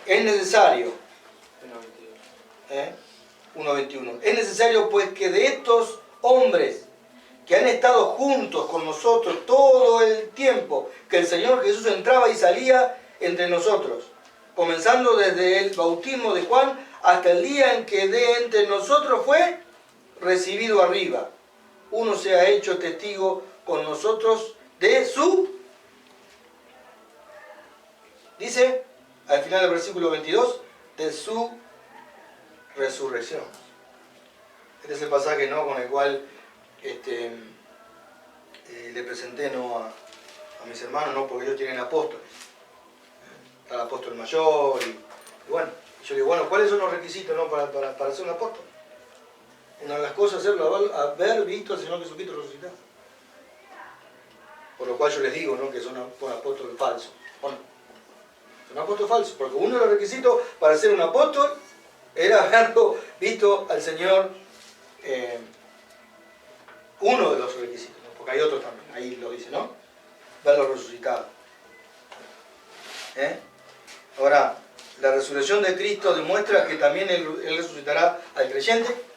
Es necesario. 1.21. Es necesario, pues, que de estos hombres que han estado juntos con nosotros todo el tiempo que el Señor Jesús entraba y salía entre nosotros, comenzando desde el bautismo de Juan hasta el día en que de entre nosotros fue recibido arriba, uno se ha hecho testigo con nosotros de su, dice al final del versículo 22, de su resurrección. Este es el pasaje, ¿no?, con el cual le presenté, ¿no?, a mis hermanos, ¿no?, porque ellos tienen apóstoles. Está el apóstol mayor y bueno, yo digo, bueno, ¿cuáles son los requisitos, ¿no?, para ser un apóstol? Una de las cosas es haber visto al Señor Jesucristo resucitado. Por lo cual yo les digo, ¿no?, que son apóstoles falsos. Bueno, son apóstoles falsos, porque uno de los requisitos para ser un apóstol era haberlo visto al Señor, uno de los requisitos, ¿no?, porque hay otros también, ahí lo dice, ¿no?, verlo resucitado. Ahora, la resurrección de Cristo demuestra que también Él resucitará al creyente.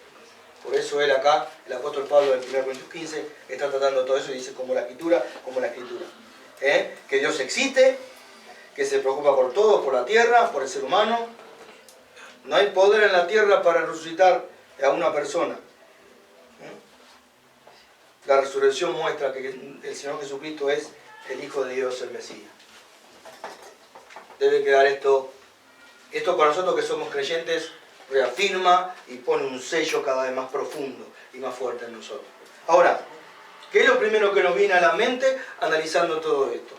Por eso él acá, el apóstol Pablo en 1 Corintios 15, está tratando todo eso y dice como la Escritura. Que Dios existe, que se preocupa por todo, por la tierra, por el ser humano. No hay poder en la tierra para resucitar a una persona. La resurrección muestra que el Señor Jesucristo es el Hijo de Dios, el Mesías. Debe quedar esto para nosotros que somos creyentes, reafirma y pone un sello cada vez más profundo y más fuerte en nosotros. Ahora, ¿qué es lo primero que nos viene a la mente analizando todo esto?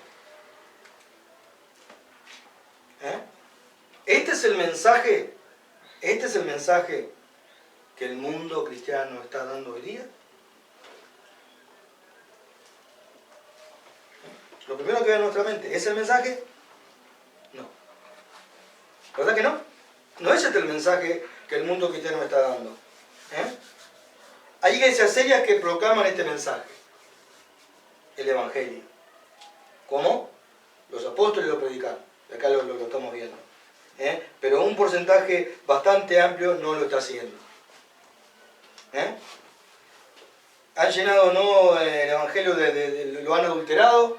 Este es el mensaje que el mundo cristiano está dando hoy día. Lo primero que viene a nuestra mente, ¿es el mensaje? No. ¿Verdad que no? No es este el mensaje que el mundo cristiano está dando. Hay iglesias serias que proclaman este mensaje, el Evangelio. ¿Cómo? Los apóstoles lo predicaron. Acá lo estamos viendo. Pero un porcentaje bastante amplio no lo está haciendo. Han llenado, ¿no?, el Evangelio lo han adulterado.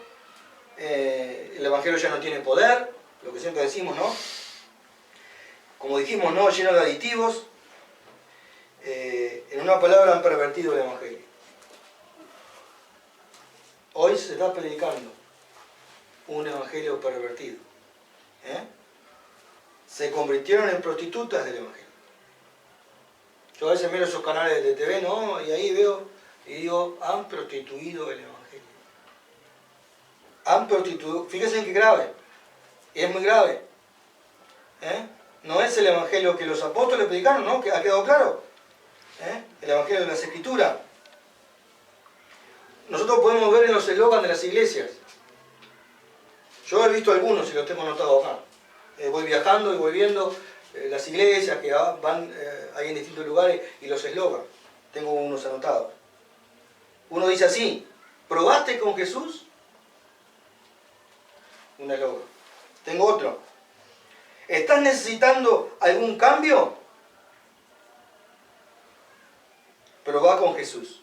El Evangelio ya no tiene poder, lo que siempre decimos, ¿no? Como dijimos, ¿no?, lleno de aditivos. En una palabra, han pervertido el Evangelio. Hoy se está predicando un Evangelio pervertido. Se convirtieron en prostitutas del Evangelio. Yo a veces miro esos canales de TV, ¿no?, y ahí veo y digo, han prostituido el Evangelio. Han prostituido. Fíjense en qué grave. Y es muy grave. No es el Evangelio que los apóstoles predicaron, ¿no?, que ha quedado claro. El Evangelio de las Escrituras. nosotros podemos ver en los eslogans de las iglesias. Yo he visto algunos y los tengo anotados acá. Voy viajando y voy viendo las iglesias que van ahí en distintos lugares y los eslogans. Tengo unos anotados. Uno dice así: ¿probaste con Jesús? Un eslogan. Tengo otro: ¿estás necesitando algún cambio? Probá con Jesús.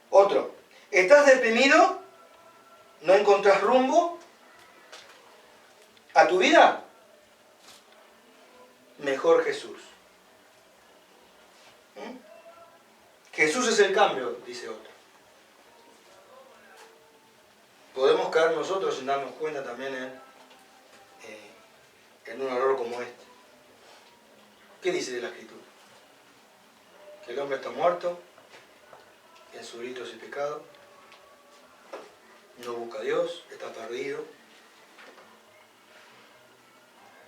Otro: ¿estás deprimido? ¿No encontrás rumbo a tu vida? Mejor Jesús. Jesús es el cambio, dice otro. Podemos caer nosotros sin darnos cuenta también en un error como este. ¿Qué dice de la Escritura? Que el hombre está muerto, en sus delitos y pecados, no busca a Dios, está perdido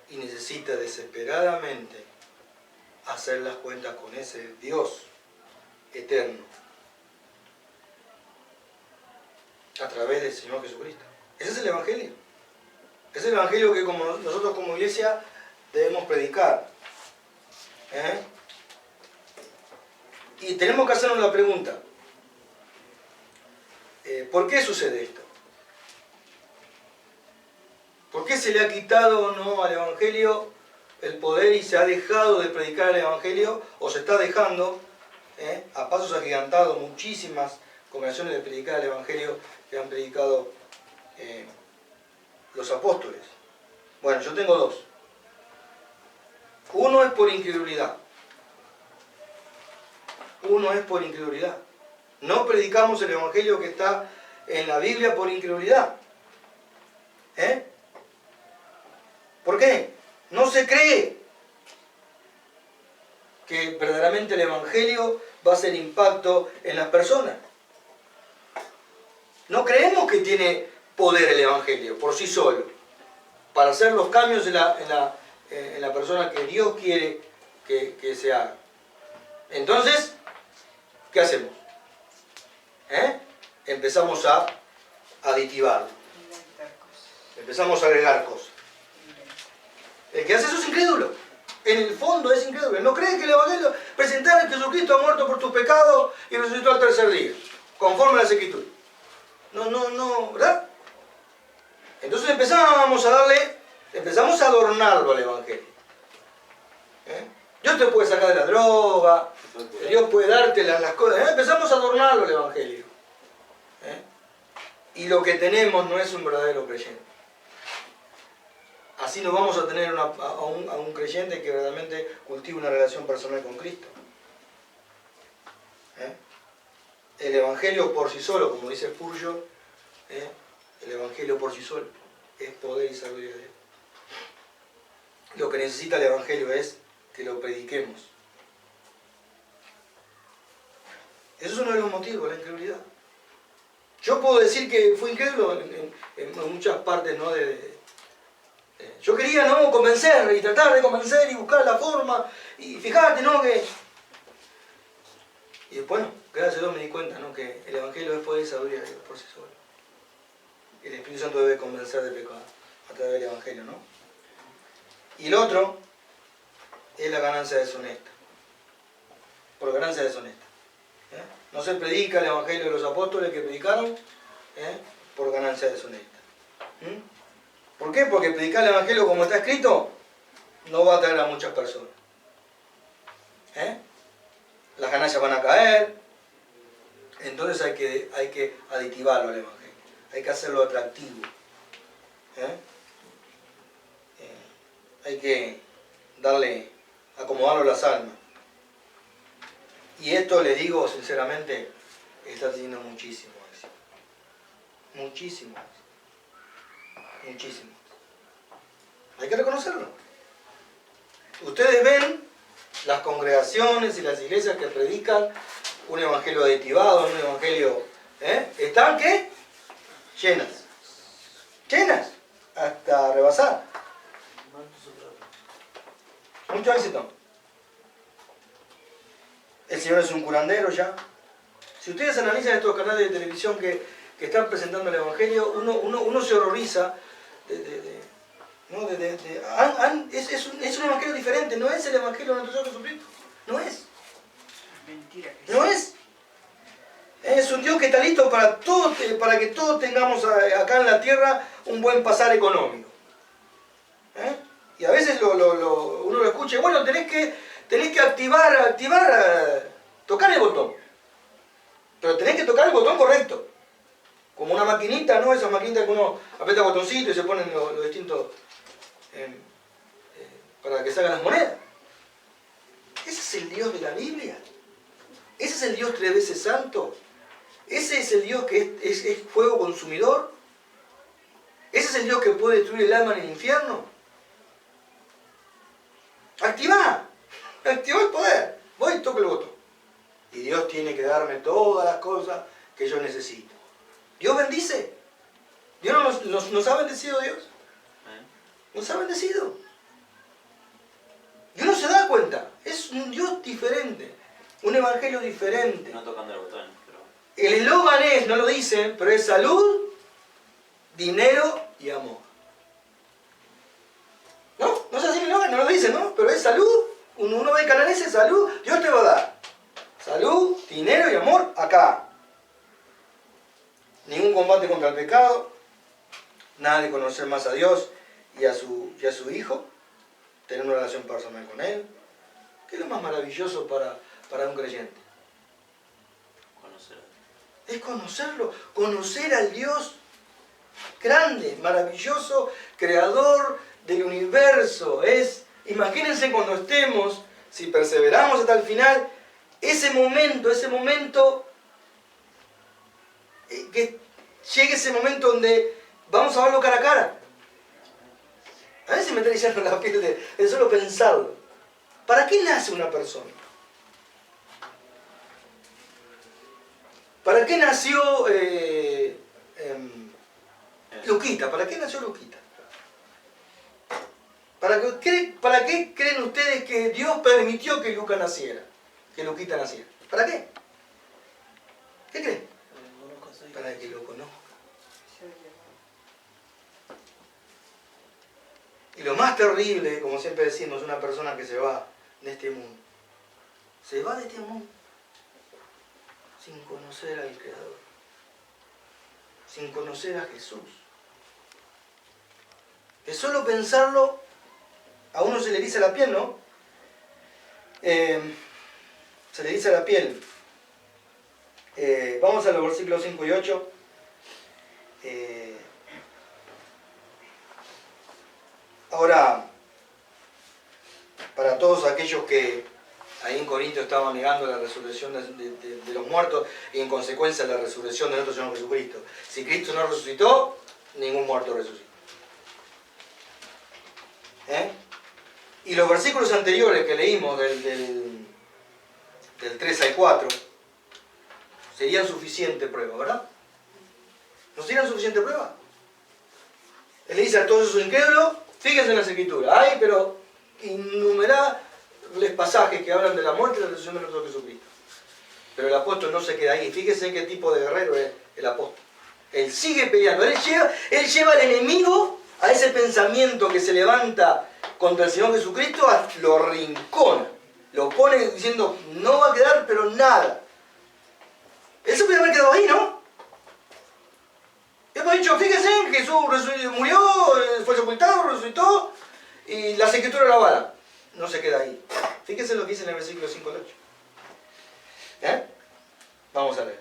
y necesita desesperadamente hacer las cuentas con ese Dios eterno a través del Señor Jesucristo. Ese es el Evangelio. Ese es el Evangelio que nosotros como iglesia debemos predicar. Y tenemos que hacernos la pregunta: ¿por qué sucede esto? ¿Por qué se le ha quitado o no al Evangelio el poder y se ha dejado de predicar el Evangelio, o se está dejando a pasos agigantados muchísimas congregaciones de predicar el Evangelio que han predicado los apóstoles? Bueno, yo tengo dos. Uno es por incredulidad. Uno es por incredulidad. No predicamos el Evangelio que está en la Biblia por incredulidad. ¿Por qué? No se cree que verdaderamente el Evangelio va a hacer impacto en las personas. No creemos que tiene poder el Evangelio por sí solo para hacer los cambios en la persona que Dios quiere que se haga. Entonces, ¿qué hacemos? Empezamos a aditivarlo. Empezamos a agregar cosas. El que hace eso es incrédulo. En el fondo es incrédulo. No cree que el Evangelio presentar a Jesucristo ha muerto por tus pecados y resucitó al tercer día, conforme a las Escrituras. No, ¿verdad? Entonces empezamos a adornarlo al Evangelio. Dios te puede sacar de la droga, Dios puede darte las cosas. Empezamos a adornarlo al Evangelio. Y lo que tenemos no es un verdadero creyente. Así no vamos a tener a un creyente que verdaderamente cultive una relación personal con Cristo. El Evangelio por sí solo, como dice Spurgeon, el Evangelio por sí solo es poder y sabiduría de Dios. Lo que necesita el Evangelio es que lo prediquemos. Eso es uno de los motivos, la incredulidad. Yo puedo decir que fui incrédulo en muchas partes, ¿no? Yo quería, ¿no?, convencer y tratar de convencer y buscar la forma. Y fíjate, ¿no?, que... Y después, bueno, gracias a Dios me di cuenta, ¿no?, que el Evangelio es poder y sabiduría de Dios por sí solo. El Espíritu Santo debe convencer de pecado a través del Evangelio, ¿no? Y el otro es la ganancia deshonesta. Por ganancia deshonesta. No se predica el Evangelio de los apóstoles que predicaron por ganancia deshonesta. ¿Por qué? Porque predicar el Evangelio como está escrito no va a atraer a muchas personas. Las ganancias van a caer. Entonces hay que aditivarlo al Evangelio. Hay que hacerlo atractivo. Hay que acomodarlo a las almas. Y esto, les digo sinceramente, está teniendo muchísimo éxito. Muchísimo éxito. Muchísimo. Hay que reconocerlo. Ustedes ven las congregaciones y las iglesias que predican un evangelio aditivado, un evangelio... ¿Están qué? Llenas. Llenas. Hasta rebasar. Mucho éxito. El Señor es un curandero ya. Si ustedes analizan estos canales de televisión que están presentando el Evangelio, uno se horroriza es un Evangelio diferente, no es el Evangelio de nuestro Señor Jesucristo. No es. Mentira. No es. Es un Dios que está listo para que todos tengamos acá en la tierra un buen pasar económico. Y a veces uno lo escucha, bueno, tenés que activar, tocar el botón. Pero tenés que tocar el botón correcto. Como una maquinita, ¿no? Esa maquinita que uno aprieta el botoncito y se ponen los distintos para que salgan las monedas. Ese es el Dios de la Biblia. Ese es el Dios 3 veces santo. Ese es el Dios que es fuego consumidor. Ese es el Dios que puede destruir el alma en el infierno. Activa el poder. Voy y toco el botón. Y Dios tiene que darme todas las cosas que yo necesito. Dios bendice. Dios nos ha bendecido, Dios. Nos ha bendecido. Y uno se da cuenta. Es un Dios diferente. Un evangelio diferente. No tocando el botón, pero... El eslogan es, no lo dice, pero es salud, dinero y amor. ¿No? No es así el eslogan, no lo dice, ¿no? Pero es salud. Uno ve canal ese, salud, Dios te va a dar. Salud, dinero y amor acá. Ningún combate contra el pecado. Nada de conocer más a Dios y a su Hijo. Tener una relación personal con Él. ¿Qué es lo más maravilloso para un creyente? Conocer. Es conocerlo, conocer al Dios grande, maravilloso, creador del universo. Imagínense cuando estemos, si perseveramos hasta el final, ese momento, que llegue ese momento donde vamos a verlo cara a cara. A veces me está diciendo la piel de solo pensarlo. ¿Para qué nace una persona? ¿Para qué nació Luquita? ¿Para qué nació Luquita? ¿Para qué creen ustedes que Dios permitió que Luquita naciera? ¿Para qué? ¿Qué creen? Para que lo conozca. Y lo más terrible, como siempre decimos, una persona que se va de este mundo. Se va de este mundo sin conocer al Creador, sin conocer a Jesús. De solo pensarlo, a uno se le eriza la piel, ¿no? Se le eriza la piel. Vamos a los versículos 5 y 8. Ahora, para todos aquellos que ahí en Corinto estaban negando la resurrección de los muertos y en consecuencia la resurrección de nuestro Señor Jesucristo. Si Cristo no resucitó, ningún muerto resucitó. Y los versículos anteriores que leímos del 3 al 4 serían suficiente prueba, ¿verdad? ¿No serían suficiente prueba? Él le dice a todos esos incrédulos, fíjense en las Escrituras, hay pero innumerables pasajes que hablan de la muerte y la resurrección de nuestro Jesucristo. Pero el apóstol no se queda ahí. Fíjense en qué tipo de guerrero es el apóstol. Él sigue peleando. Él lleva al enemigo a ese pensamiento que se levanta contra el Señor Jesucristo, lo rincona. Lo pone diciendo, no va a quedar pero nada. Él se puede haber quedado ahí, ¿no? Hemos dicho, fíjense, Jesús murió, fue sepultado, resucitó y las Escrituras lo avalan. No se queda ahí. Fíjense lo que dice en el versículo 5 al 8. Vamos a ver.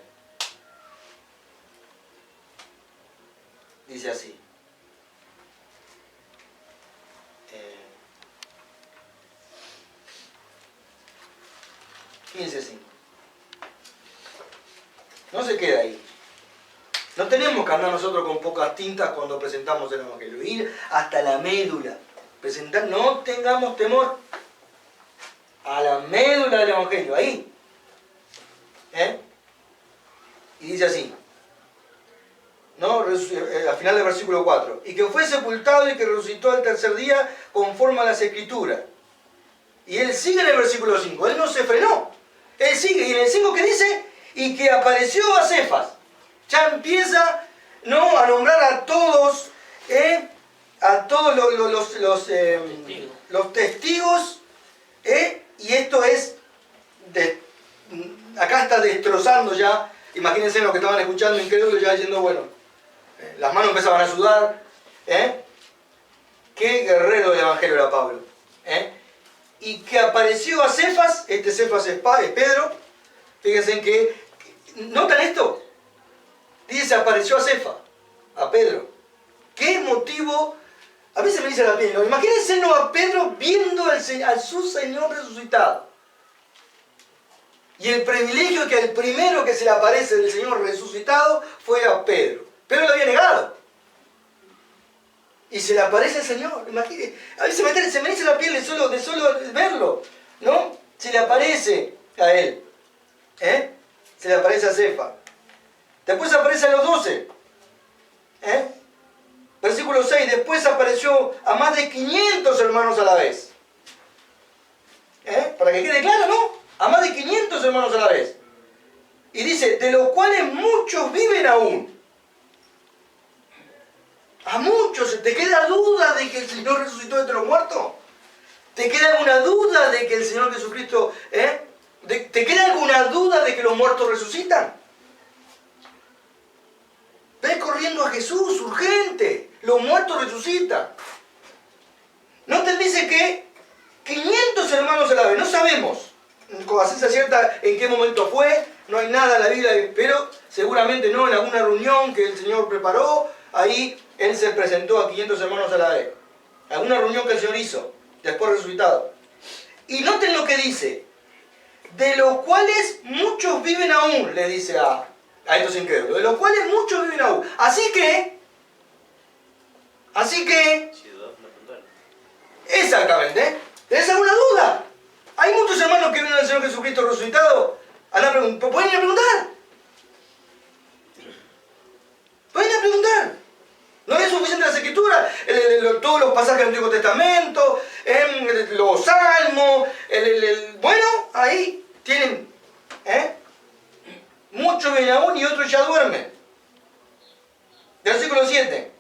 Dice así. 15:5. No se queda ahí. No tenemos que andar nosotros con pocas tintas cuando presentamos el Evangelio. Ir hasta la médula. Presentar, no tengamos temor a la médula del Evangelio. Ahí. Y dice así. ¿No? Al final del versículo 4. Y que fue sepultado y que resucitó al tercer día conforme a las Escrituras. Y él sigue en el versículo 5. Él no se frenó. Él sigue, y en el 5 ¿qué dice? Y que apareció a Cefas. Ya empieza, ¿no?, a nombrar a todos los testigos, y esto es, acá está destrozando ya. Imagínense lo que estaban escuchando, incrédulos, ya diciendo, bueno, las manos empezaban a sudar. Qué guerrero del Evangelio era Pablo. Y que apareció a Cefas, este Cefas es Pedro. Fíjense en que, ¿notan esto? Dice, apareció a Cefas, a Pedro. ¿Qué motivo? A mí se me dice la piel, ¿no? Imagínense, ¿no?, a Pedro viendo a su Señor resucitado. Y el privilegio que el primero que se le aparece del Señor resucitado fue a Pedro. Pedro lo había negado. Y se le aparece el Señor. Imagínense, a mí se me dice la piel de solo verlo, ¿no? Se le aparece a él. Se le aparece a Cefas. Después aparece a los 12. Versículo 6. Después apareció a más de 500 hermanos a la vez. Para que quede claro, ¿no? A más de 500 hermanos a la vez. Y dice, de los cuales muchos viven aún. A muchos. ¿Te queda duda de que el Señor resucitó entre los muertos? ¿Te queda alguna duda de que el Señor Jesucristo... ¿Te queda alguna duda de que los muertos resucitan? Ve corriendo a Jesús, urgente. Los muertos resucitan. ¿No te dice que 500 hermanos a la vez? No sabemos con ciencia cierta en qué momento fue. No hay nada en la Biblia, pero seguramente no, en alguna reunión que el Señor preparó. Ahí Él se presentó a 500 hermanos a la vez. Alguna reunión que el Señor hizo, después resucitado. Y noten lo que dice. De los cuales muchos viven aún, le dice a estos incrédulos. De los cuales muchos viven aún. Así que, exactamente, ¿tenés alguna duda? Hay muchos hermanos que ven al Señor Jesucristo resucitado. ¿Pueden ir a preguntar? ¿Pueden ir a preguntar? ¿No es suficiente las Escrituras? Todos los pasajes del Antiguo Testamento, los Salmos, bueno, ahí tienen, muchos ven aún y otros ya duermen. Versículo 7,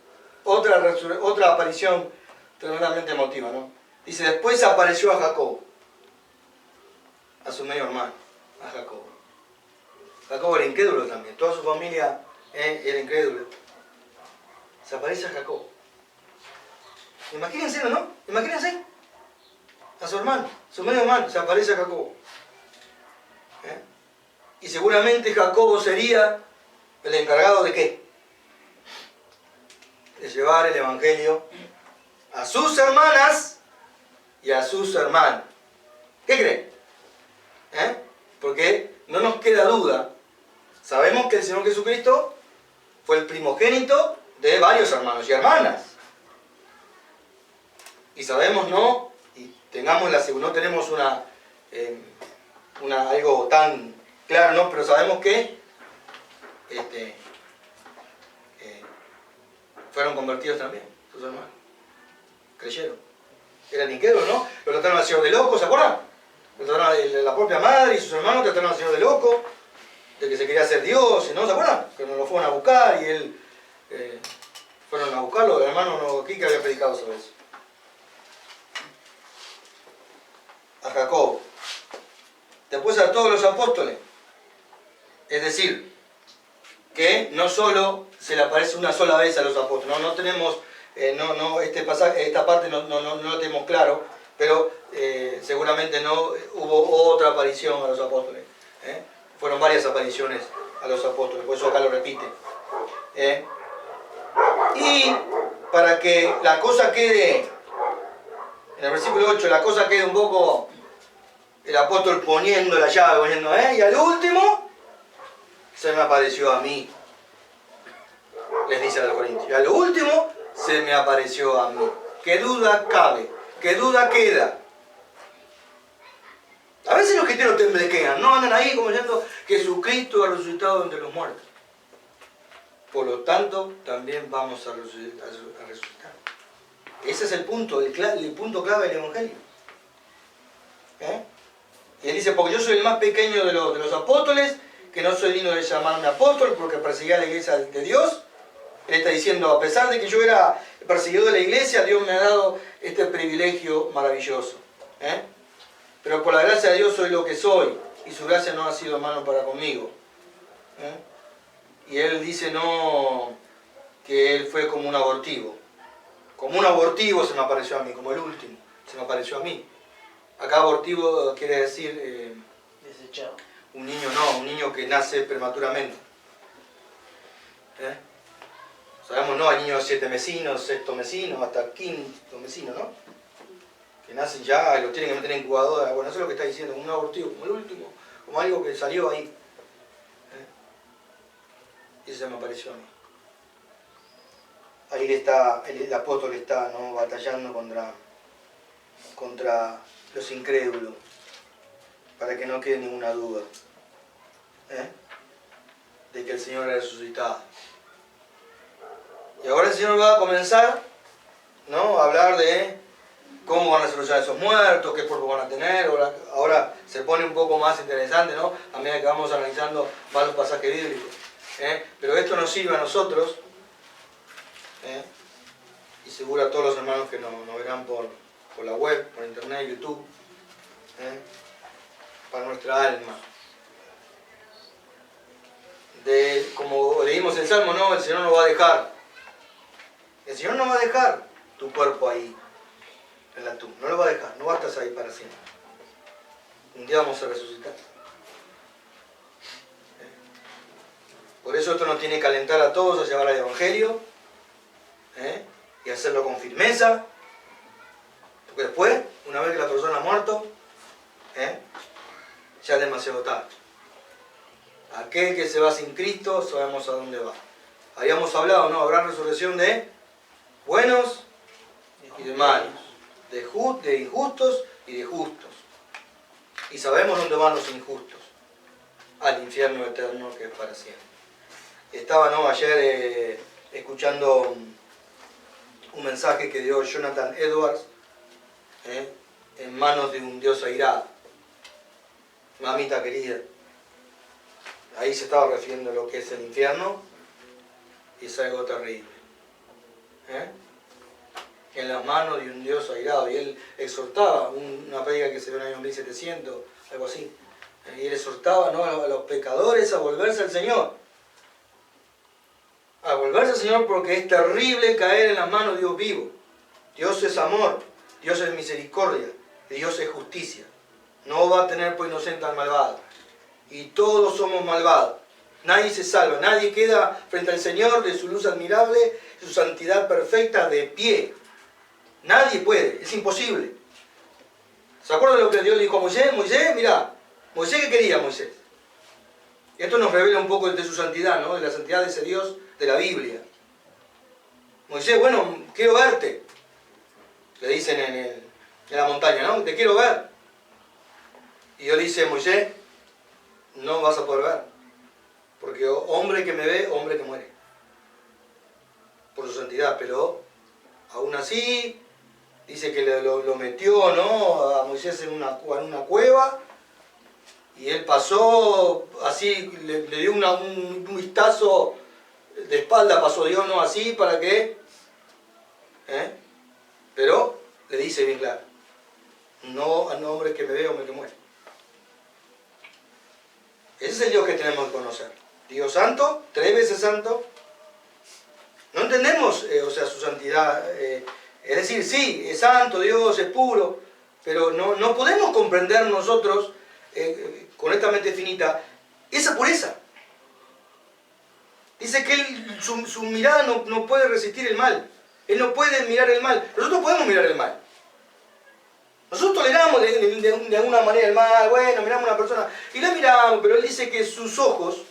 otra aparición tremendamente emotiva, ¿no? Dice, después apareció a Jacob, a su medio hermano, a Jacob. Jacob era incrédulo también, toda su familia era incrédula. Se aparece a Jacob. Imagínense, ¿no? Imagínense. A su hermano, su medio hermano, se aparece a Jacob. Y seguramente Jacobo sería el encargado de ¿qué? De llevar el Evangelio a sus hermanas y a sus hermanos. ¿Qué creen? Porque no nos queda duda. Sabemos que el Señor Jesucristo fue el primogénito de varios hermanos y hermanas. Y sabemos, ¿no? Y tengamos no tenemos algo tan claro, ¿no? Pero sabemos que fueron convertidos también, sus hermanos. Creyeron. Eran incrédulos, ¿no? Lo trataron al Señor de loco, ¿se acuerdan? Lo trataron la propia madre y sus hermanos trataron al Señor de loco, de que se quería hacer Dios, ¿no? ¿Se acuerdan? Que nos lo fueron a buscar y él... fueron a buscarlo, el hermano Kike había predicado sobre eso. A Jacob. Después a todos los apóstoles. Es decir, que no solo se le aparece una sola vez a los apóstoles, no tenemos, este pasaje, esta parte no lo tenemos claro, pero seguramente no hubo otra aparición a los apóstoles. Fueron varias apariciones a los apóstoles, por eso acá lo repite. Y para que la cosa quede, en el versículo 8, la cosa quede un poco, el apóstol poniendo la llave, poniendo, y al último, se me apareció a mí, les dice a los corintios, y al último, se me apareció a mí. ¿Qué duda cabe? ¿Qué duda queda? A veces los cristianos temblequean, no andan ahí como diciendo Jesucristo ha resucitado entre los muertos. Por lo tanto, también vamos a resucitar. Ese es el punto, el punto clave del Evangelio. Y él dice, porque yo soy el más pequeño de los apóstoles, que no soy digno de llamarme apóstol porque perseguía a la iglesia de Dios. Él está diciendo, a pesar de que yo era perseguidor de la iglesia, Dios me ha dado este privilegio maravilloso. Pero por la gracia de Dios soy lo que soy, y su gracia no ha sido en vano para conmigo. Y él dice no, que él fue como un abortivo. Como un abortivo se me apareció a mí, como el último, se me apareció a mí. Acá abortivo quiere decir Desechado. un niño un niño que nace prematuramente. Sabemos, ¿no? Hay niños 7 mesinos, 6 mesinos, hasta 5 mesinos, ¿no? Que nacen ya y los tienen que meter en incubadora. Bueno, eso es lo que está diciendo, como un abortivo, como el último, como algo que salió ahí. Y eso se me apareció a mí. Ahí el apóstol está, ¿no? Batallando contra los incrédulos, para que no quede ninguna duda de que el Señor ha resucitado. Y ahora el Señor va a comenzar, ¿no?, a hablar de cómo van a resucitar esos muertos, qué cuerpo van a tener. Ahora se pone un poco más interesante, ¿no?, a medida que vamos analizando más los pasajes bíblicos. Pero esto nos sirve a nosotros, y seguro a todos los hermanos que nos verán por la web, por internet, YouTube, para nuestra alma. Como leímos el Salmo, ¿no?, el Señor no va a dejar. El Señor no va a dejar tu cuerpo ahí, en la tumba. No lo va a dejar, no vas a estar ahí para siempre. Un día vamos a resucitar. Por eso esto nos tiene que alentar a todos a llevar el Evangelio, y hacerlo con firmeza. Porque después, una vez que la persona ha muerto, ya es demasiado tarde. Aquel que se va sin Cristo, sabemos a dónde va. Habíamos hablado, ¿no? Habrá resurrección de buenos y de malos, de injustos y de justos. Y sabemos dónde van los injustos, al infierno eterno que es para siempre. Estaba, ¿no?, ayer escuchando un mensaje que dio Jonathan Edwards, en manos de un Dios airado. Mamita querida. Ahí se estaba refiriendo a lo que es el infierno, y es algo terrible. En las manos de un Dios airado. Y él exhortaba, una prédica que se dio en el año 1700, algo así. Y él exhortaba, ¿no?, a los pecadores a volverse al Señor. A volverse al Señor, porque es terrible caer en las manos de Dios vivo. Dios es amor, Dios es misericordia, y Dios es justicia. No va a tener por inocente al malvado. Y todos somos malvados. Nadie se salva, nadie queda frente al Señor de su luz admirable, su santidad perfecta, de pie. Nadie puede, es imposible. ¿Se acuerdan de lo que Dios le dijo a Moisés? Moisés, mirá, Moisés, ¿qué quería Moisés? Esto nos revela un poco de su santidad, ¿no?, de la santidad de ese Dios de la Biblia. Moisés, bueno, quiero verte. Le dicen en la montaña, ¿no?, te quiero ver. Y Dios dice, Moisés, no vas a poder ver. Porque hombre que me ve, hombre que muere. Por su santidad, pero aún así, dice que lo metió, ¿no?, a Moisés en una cueva, y él pasó, así, le dio un vistazo de espalda, pasó Dios, ¿no?, así, ¿para qué? Pero le dice bien claro, no al hombre que me ve, hombre que muere. Ese es el Dios que tenemos que conocer. Dios santo, 3 veces santo. No entendemos, su santidad. Es decir, sí, es santo, Dios es puro, pero no podemos comprender nosotros, con esta mente finita, esa pureza. Dice que su mirada no puede resistir el mal. Él no puede mirar el mal. Nosotros podemos mirar el mal. Nosotros toleramos de alguna manera el mal, bueno, miramos a una persona y la miramos, pero él dice que sus ojos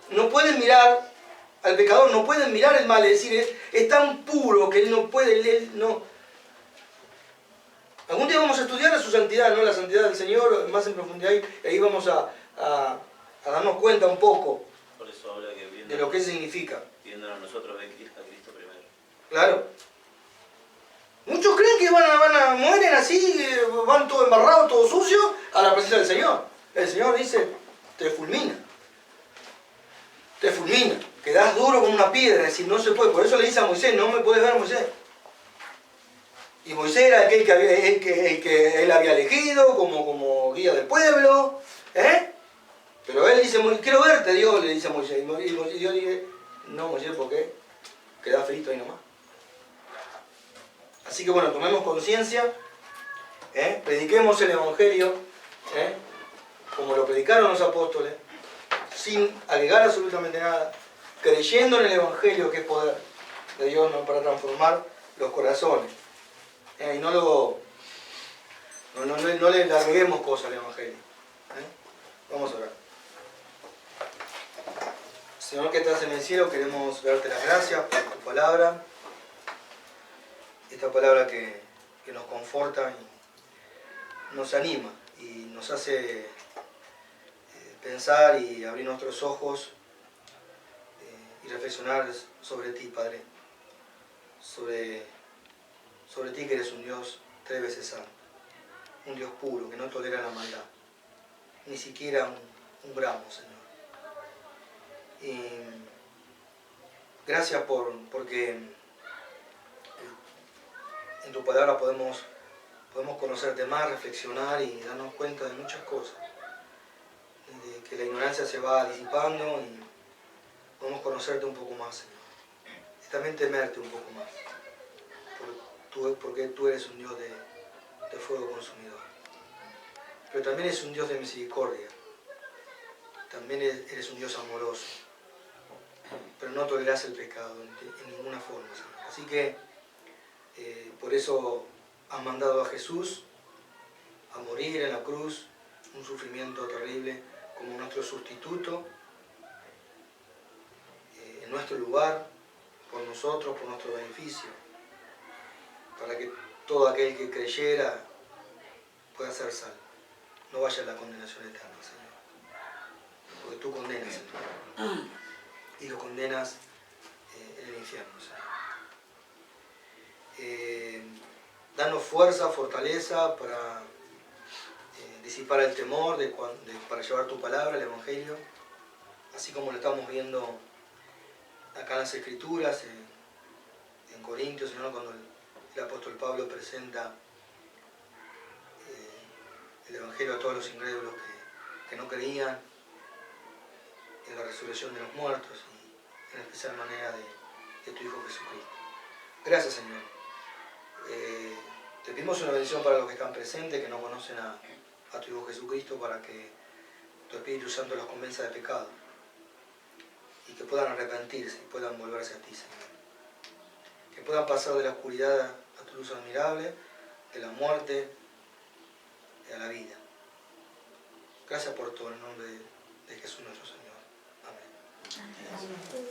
no pueden mirar al pecador, no pueden mirar el mal, es decir, es tan puro que él no puede, no. Algún día vamos a estudiar su santidad, ¿no?, la santidad del Señor, más en profundidad, y ahí vamos a darnos cuenta un poco. Por eso habla que de lo que significa. Viéndonos nosotros a Cristo primero. Claro. Muchos creen que mueren así, van todo embarrados, todo sucio, a la presencia del Señor. El Señor dice, te fulmina. Te fulmina. Quedás duro como una piedra, es decir, no se puede. Por eso le dice a Moisés, no me puedes ver, Moisés. Y Moisés era aquel que él había elegido como guía del pueblo. Pero él dice, quiero verte, Dios, le dice a Moisés. Y Dios dice, no, Moisés, ¿por qué? Queda frito ahí nomás. Así que bueno, tomemos conciencia, prediquemos el Evangelio, como lo predicaron los apóstoles, sin agregar absolutamente nada, creyendo en el Evangelio, que es poder de Dios, ¿no?, para transformar los corazones. Y no le agreguemos cosas al Evangelio. Vamos a orar. Señor que estás en el cielo, queremos darte las gracias por tu palabra. Esta palabra que nos conforta y nos anima y nos hace pensar y abrir nuestros ojos y reflexionar sobre ti, Padre. Sobre ti, que eres un Dios 3 veces santo. Un Dios puro, que no tolera la maldad. Ni siquiera un gramo, Señor. Y gracias porque en tu palabra podemos conocerte más, reflexionar y darnos cuenta de muchas cosas. De que la ignorancia se va disipando y podemos conocerte un poco más, Señor. Y también temerte un poco más. Porque tú eres un Dios de fuego consumidor. Pero también eres un Dios de misericordia. También eres un Dios amoroso. Pero no tolerás el pecado en ninguna forma, Señor. Así que por eso has mandado a Jesús a morir en la cruz, un sufrimiento terrible, como nuestro sustituto, en nuestro lugar, por nosotros, por nuestro beneficio, para que todo aquel que creyera pueda ser salvo, no vaya a la condenación eterna, Señor. Porque tú condenas, Señor, y lo condenas en el infierno, Señor. Danos fuerza, fortaleza para disipar el temor, para llevar tu palabra, el Evangelio, así como lo estamos viendo acá en las Escrituras, en Corintios, Señor, cuando el apóstol Pablo presenta el Evangelio a todos los incrédulos que no creían en la resurrección de los muertos y en especial manera de tu Hijo Jesucristo. Gracias, Señor. Te pedimos una bendición para los que están presentes, que no conocen a tu Hijo Jesucristo, para que tu Espíritu Santo los convenza de pecado y que puedan arrepentirse y puedan volverse a ti, Señor. Que puedan pasar de la oscuridad a tu luz admirable, de la muerte a la vida. Gracias por todo, en el nombre de Jesús nuestro Señor. Amén.